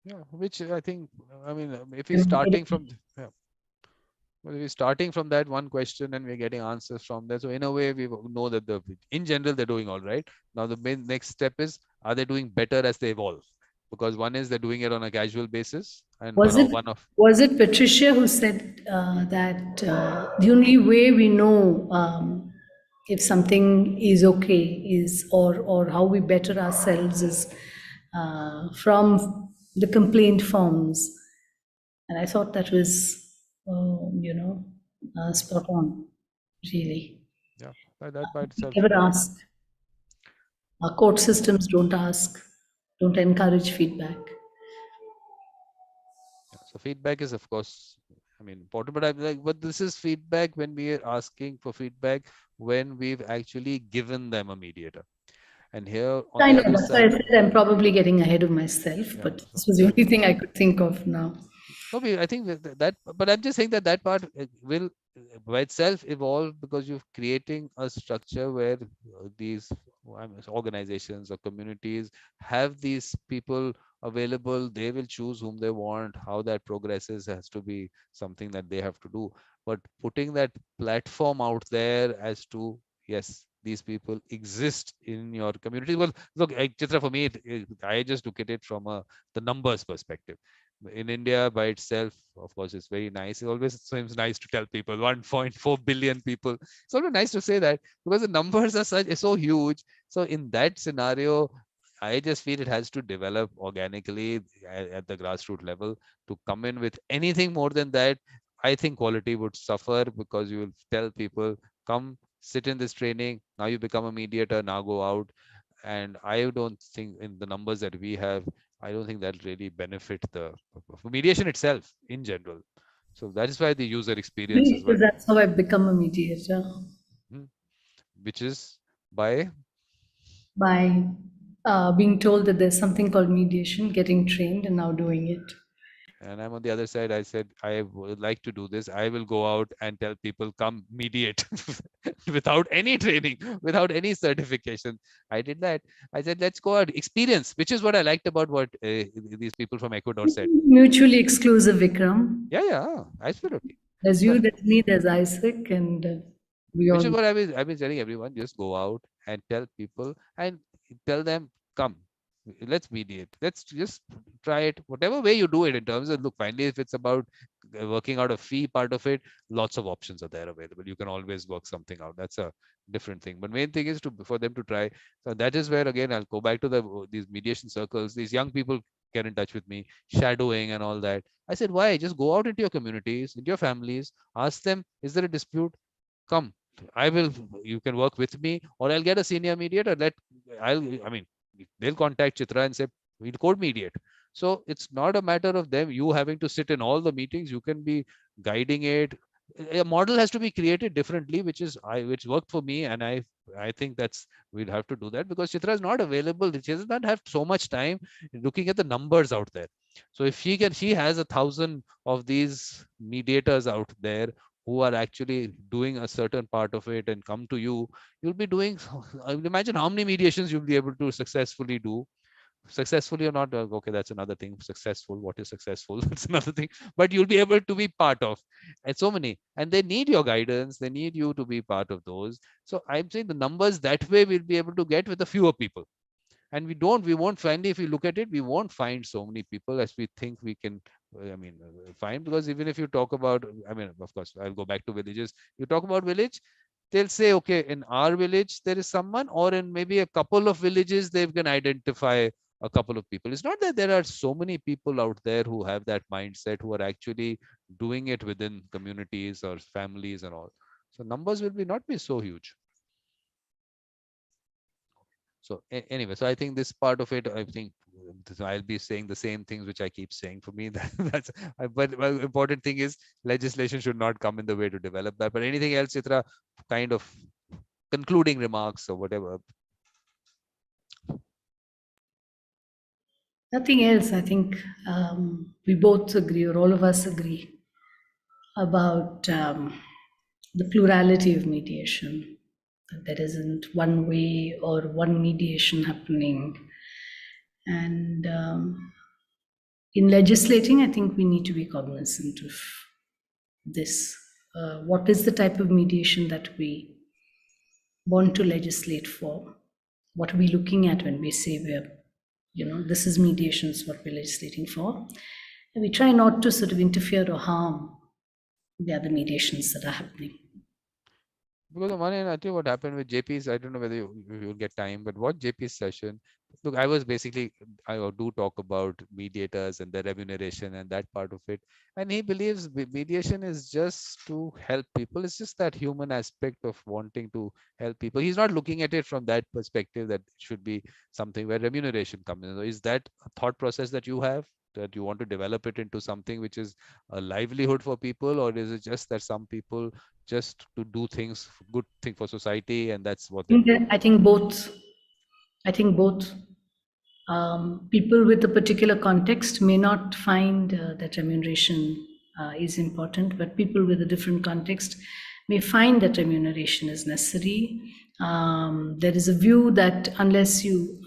Yeah, which I think, I mean, if we're starting from, yeah. Well, we're starting from that one question and we're getting answers from there. So in a way, we know that in general, they're doing all right. Now, the main next step is, are they doing better as they evolve? Because one is they're doing it on a casual basis. And Was it Patricia who said that the only way we know if something is okay is, or how we better ourselves is from the complaint forms. And I thought that was, spot on, really. Yeah, that by itself. Never ask. Our court systems don't ask, don't encourage feedback. So feedback is, of course, I mean, important, but I'm like, but this is feedback when we are asking for feedback when we've actually given them a mediator. And here on I the know, other that's why side, I said I'm probably getting ahead of myself, yeah, but this was the only thing I could think of now. No, I think that, but I'm just saying that part will by itself evolve because you're creating a structure where these organizations or communities have these people available. They will choose whom they want. How that progresses has to be something that they have to do. But putting that platform out there as to, yes, these people exist in your community. Well, look, Chitra, for me, I just look at it from the numbers perspective. In India by itself, of course, it's very nice. It always seems nice to tell people 1.4 billion people. It's always nice to say that because the numbers are so huge. So in that scenario, I just feel it has to develop organically at the grassroots level. To come in with anything more than that, I think quality would suffer because you will tell people, come sit in this training. Now you become a mediator, now go out. And I don't think in the numbers that we have, I don't think that'll really benefit the mediation itself in general. So that is why the user experience is Because that's how I've become a mediator. Which is by being told that there's something called mediation, getting trained, and now doing it. And I'm on the other side. I said, I would like to do this. I will go out and tell people, come mediate without any training, without any certification. I did that. I said, let's go out, experience, which is what I liked about what these people from Ecuador said. Mutually exclusive, Vikram. Yeah, absolutely. There's you, there's me, there's Isaac, and which is what I've been telling everyone. Just go out and tell people and tell them, come. let's mediate. Let's just try it, whatever way you do it, in terms of, look, finally, if it's about working out a fee part of it, lots of options are there available. You can always work something out. That's a different thing. But main thing is for them to try. So that is where, again, I'll go back to these mediation circles. These young people get in touch with me, shadowing and all that. I said, why? Just go out into your communities, into your families, ask them, is there a dispute? Come, you can work with me, or I'll get a senior mediator. I mean, they'll contact Chitra and say, we'll code mediate. So it's not a matter of you having to sit in all the meetings. You can be guiding it. A model has to be created differently, which worked for me. And I think we'll have to do that, because Chitra is not available. She does not have so much time looking at the numbers out there. So if she has 1,000 of these mediators out there who are actually doing a certain part of it and come to you, you'll be doing, I will imagine how many mediations you'll be able to successfully do. Successfully or not, okay, that's another thing. Successful, what is successful? That's another thing. But you'll be able to be part of, and so many, and they need your guidance. They need you to be part of those. So I'm saying the numbers that way we'll be able to get with a fewer people. And we won't finally, if you look at it, we won't find so many people as we think we can find. Because even if you talk about, of course, I'll go back to villages. You talk about village, they'll say, okay, in our village there is someone, or in maybe a couple of villages they can identify a couple of people. It's not that there are so many people out there who have that mindset, who are actually doing it within communities or families and all. So numbers will not be so huge. So anyway, so I think this part of it, I think I'll be saying the same things which I keep saying. For me, but important thing is legislation should not come in the way to develop that. But anything else, Chitra, kind of concluding remarks or whatever? Nothing else. I think we both agree, or all of us agree, about the plurality of mediation. That there isn't one way or one mediation happening. And in legislating, I think we need to be cognizant of this. What is the type of mediation that we want to legislate for? What are we looking at when we say this is mediation, is what we're legislating for? And we try not to sort of interfere or harm the other mediations that are happening. Because on one hand, I think what happened with JP's, I don't know whether you'll get time, but what JP's session, look, I do talk about mediators and their remuneration and that part of it. And he believes mediation is just to help people. It's just that human aspect of wanting to help people. He's not looking at it from that perspective that it should be something where remuneration comes in. So is that a thought process that you have, that you want to develop it into something which is a livelihood for people? Or is it just that some people just to do things, good thing for society, and that's what they do? I think both. People with a particular context may not find that remuneration is important, but people with a different context may find that remuneration is necessary. There is a view that unless you,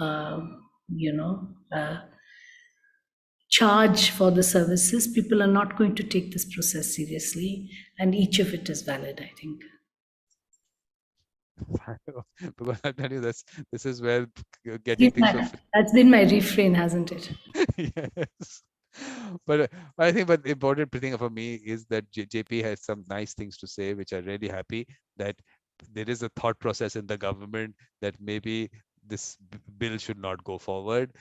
charge for the services, people are not going to take this process seriously, and each of it is valid, I think. Because I tell you, this is where getting things. That's been my refrain, hasn't it? Yes. But I think, the important thing for me is that JP has some nice things to say, which are really happy that there is a thought process in the government that maybe this bill should not go forward.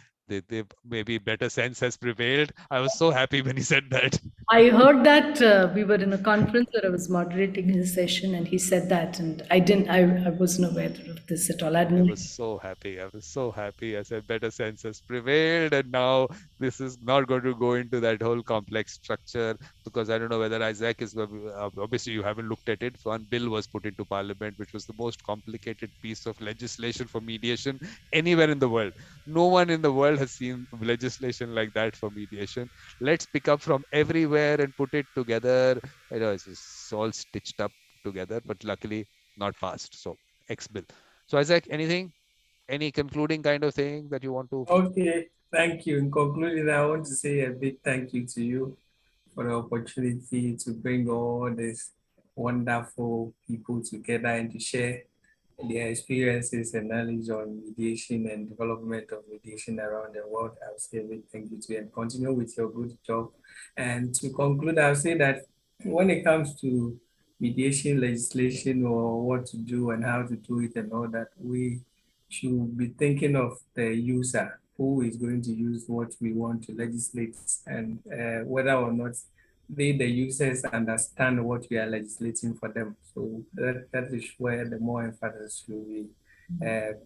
Maybe better sense has prevailed. I was so happy when he said that. I heard that we were in a conference where I was moderating his session, and he said that, and I wasn't aware of this at all. I was so happy. I said better sense has prevailed, and now this is not going to go into that whole complex structure, because I don't know whether Isaac is, obviously you haven't looked at it. One bill was put into parliament, which was the most complicated piece of legislation for mediation anywhere in the world. No one in the world has seen legislation like that for mediation. Let's pick up from everywhere and put it together. It's all stitched up together, but luckily not passed. So X-bill. So Isaac, any concluding kind of thing that you want to? Okay, thank you. In concluding, I want to say a big thank you to you for the opportunity to bring all these wonderful people together and to share their experiences and knowledge on mediation and development of mediation around the world. I'll say a big thank you to you and continue with your good job. And to conclude, I'll say that when it comes to mediation legislation or what to do and how to do it and all that, we should be thinking of the user who is going to use what we want to legislate and whether or not the users understand what we are legislating for them. So that is where the more emphasis should be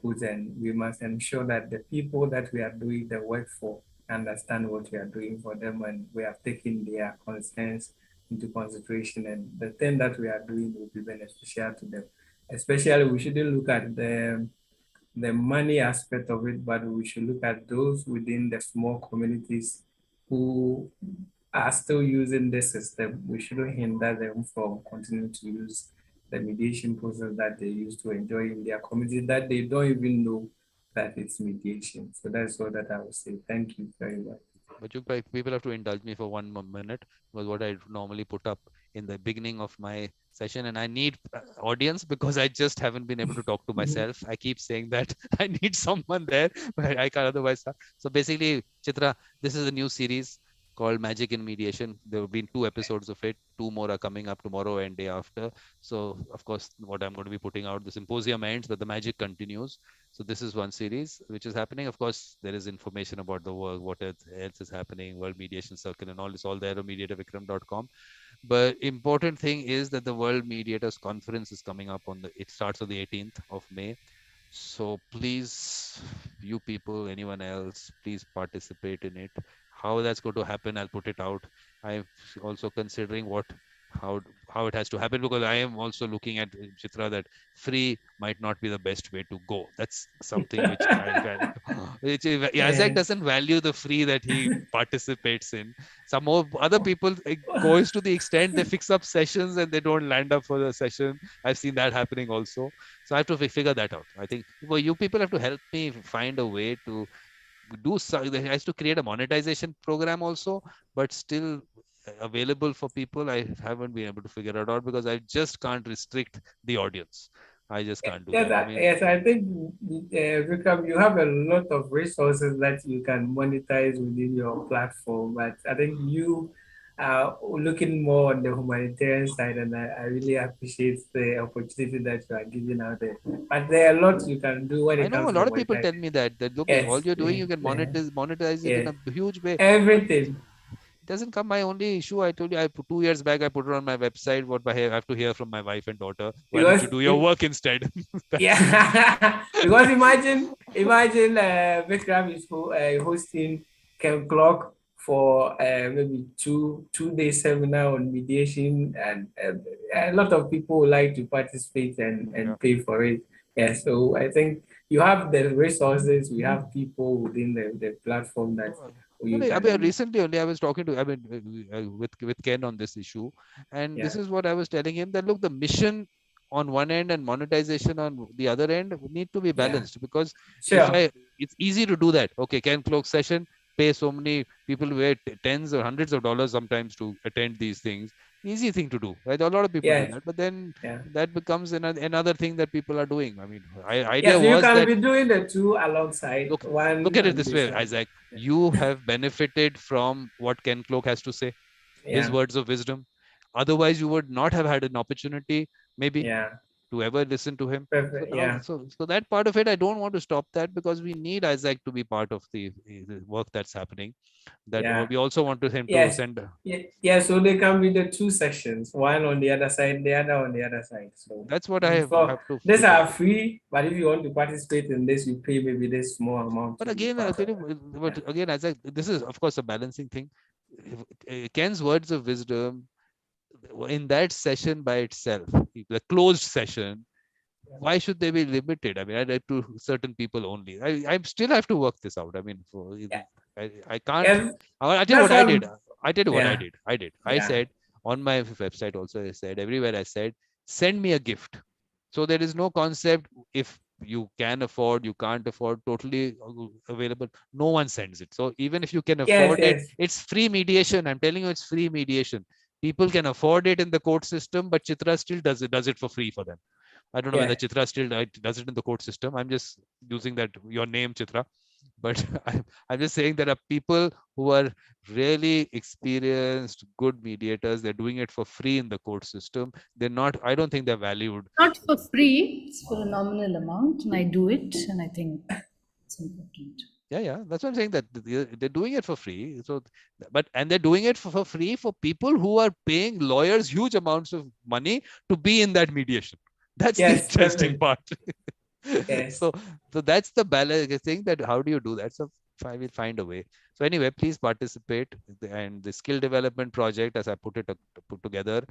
put, and we must ensure that the people that we are doing the work for understand what we are doing for them, and we are taking their concerns into consideration, and the thing that we are doing will be beneficial to them. Especially, we shouldn't look at the money aspect of it, but we should look at those within the small communities who are still using this system. We shouldn't hinder them from continuing to use the mediation process that they used to enjoy in their community that they don't even know that it's mediation. So that's all that I would say. Thank you very much. But you people have to indulge me for 1 minute, was what I normally put up in the beginning of my session, and I need audience because I just haven't been able to talk to myself. I keep saying that I need someone there, but I can't otherwise. So basically, Chitra, this is a new series called Magic in Mediation. There have been 2 episodes of it. 2 more are coming up tomorrow and day after. So of course, what I'm going to be putting out, the symposium ends, but the magic continues. So this is one series which is happening. Of course, there is information about the work, what else is happening, World Mediation Circle and all. It's all there on mediatorvikram.com. But important thing is that the World Mediators Conference is coming up it starts on the 18th of May. So please, you people, anyone else, please participate in it. How that's going to happen, I'll put it out. I'm also considering how it has to happen, because I am also looking at, Chitra, that free might not be the best way to go. That's something which Isaac doesn't value the free that he participates in. Some more other people, it goes to the extent they fix up sessions and they don't land up for the session. I've seen that happening also. So I have to figure that out. I think, well, you people have to help me find a way to do so. There has to create a monetization program also, but still available for people. I haven't been able to figure it out because I just can't restrict the audience. I just can't do Yes, that. I mean, yes, I think, Vikram, you have a lot of resources that you can monetize within your platform, but I think you are looking more on the humanitarian side, and I really appreciate the opportunity that you are giving out there. But there are lots you can do when I it know a comes to lot of people monetize. tell me that look, all Yes, you're doing, you can yes, monetize it in yes. a huge way. Everything. It doesn't come. My only issue, I told you, I put 2 years back, I put it on my website. What I have to hear from my wife and daughter. Why don't you do your work instead? Yeah, because imagine Vikram is hosting Ken Clock for maybe two day seminar on mediation, and a lot of people would like to participate and pay for it. Yeah, so I think you have the resources. We have people within the platform that you I can mean, recently only I was talking to, with Ken on this issue, and this is what I was telling him, that look, the mission on one end and monetization on the other end need to be balanced, because it's easy to do that. Okay, Ken Cloak session, pay so many people, wait tens or hundreds of dollars sometimes to attend these things. Easy thing to do, right? A lot of people do that, but then that becomes another thing that people are doing. I mean, idea you was can that, be doing the two alongside. look at it this way, Isaac. You have benefited from what Ken Cloak has to say, his words of wisdom. Otherwise, you would not have had an opportunity, maybe, to ever listen to him. So that part of it, I don't want to stop that, because we need Isaac to be part of the work that's happening. That we also want him to send. So they can be the 2 sections, one on the other side, the other on the other side. So that's what I have to. These are free, but if you want to participate in this, you pay maybe this small amount. But again, I'll tell you, but again, Isaac, this is of course a balancing thing. Ken's words of wisdom in that session by itself, the closed session, why should they be limited? I mean, I to certain people only. I still have to work this out. I mean, I can't. I tell you what I did. I tell you what I did. I said on my website also, I said everywhere, I said, send me a gift. So there is no concept if you can afford, you can't afford, totally available. No one sends it. So even if you can afford it, it's free mediation. I'm telling you, it's free mediation. People can afford it in the court system, but Chitra still does it for free for them. I don't know Yeah. whether Chitra still does it in the court system. I'm just using that your name, Chitra. But I'm just saying there are people who are really experienced, good mediators. They're doing it for free in the court system. They're not, I don't think they're valued. Not for free, it's for a nominal amount, and I do it, and I think it's important. Yeah, that's what I'm saying, that they're doing it for free. So, and they're doing it for free for people who are paying lawyers huge amounts of money to be in that mediation. That's the interesting part. Yes. So that's the balance thing, that how do you do that? So I will find a way. So anyway, please participate. And the skill development project, as I put together,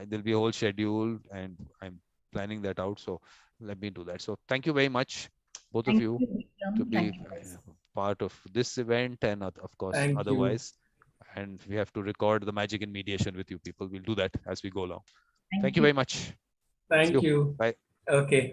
there'll be a whole schedule, and I'm planning that out. So let me do that. So thank you very much, both of you, Vikram. to be part of this event, and of course, Thank you. otherwise. And we have to record the magic in mediation with you people. We'll do that as we go along. Thank you very much. Thank See you. Bye. Okay.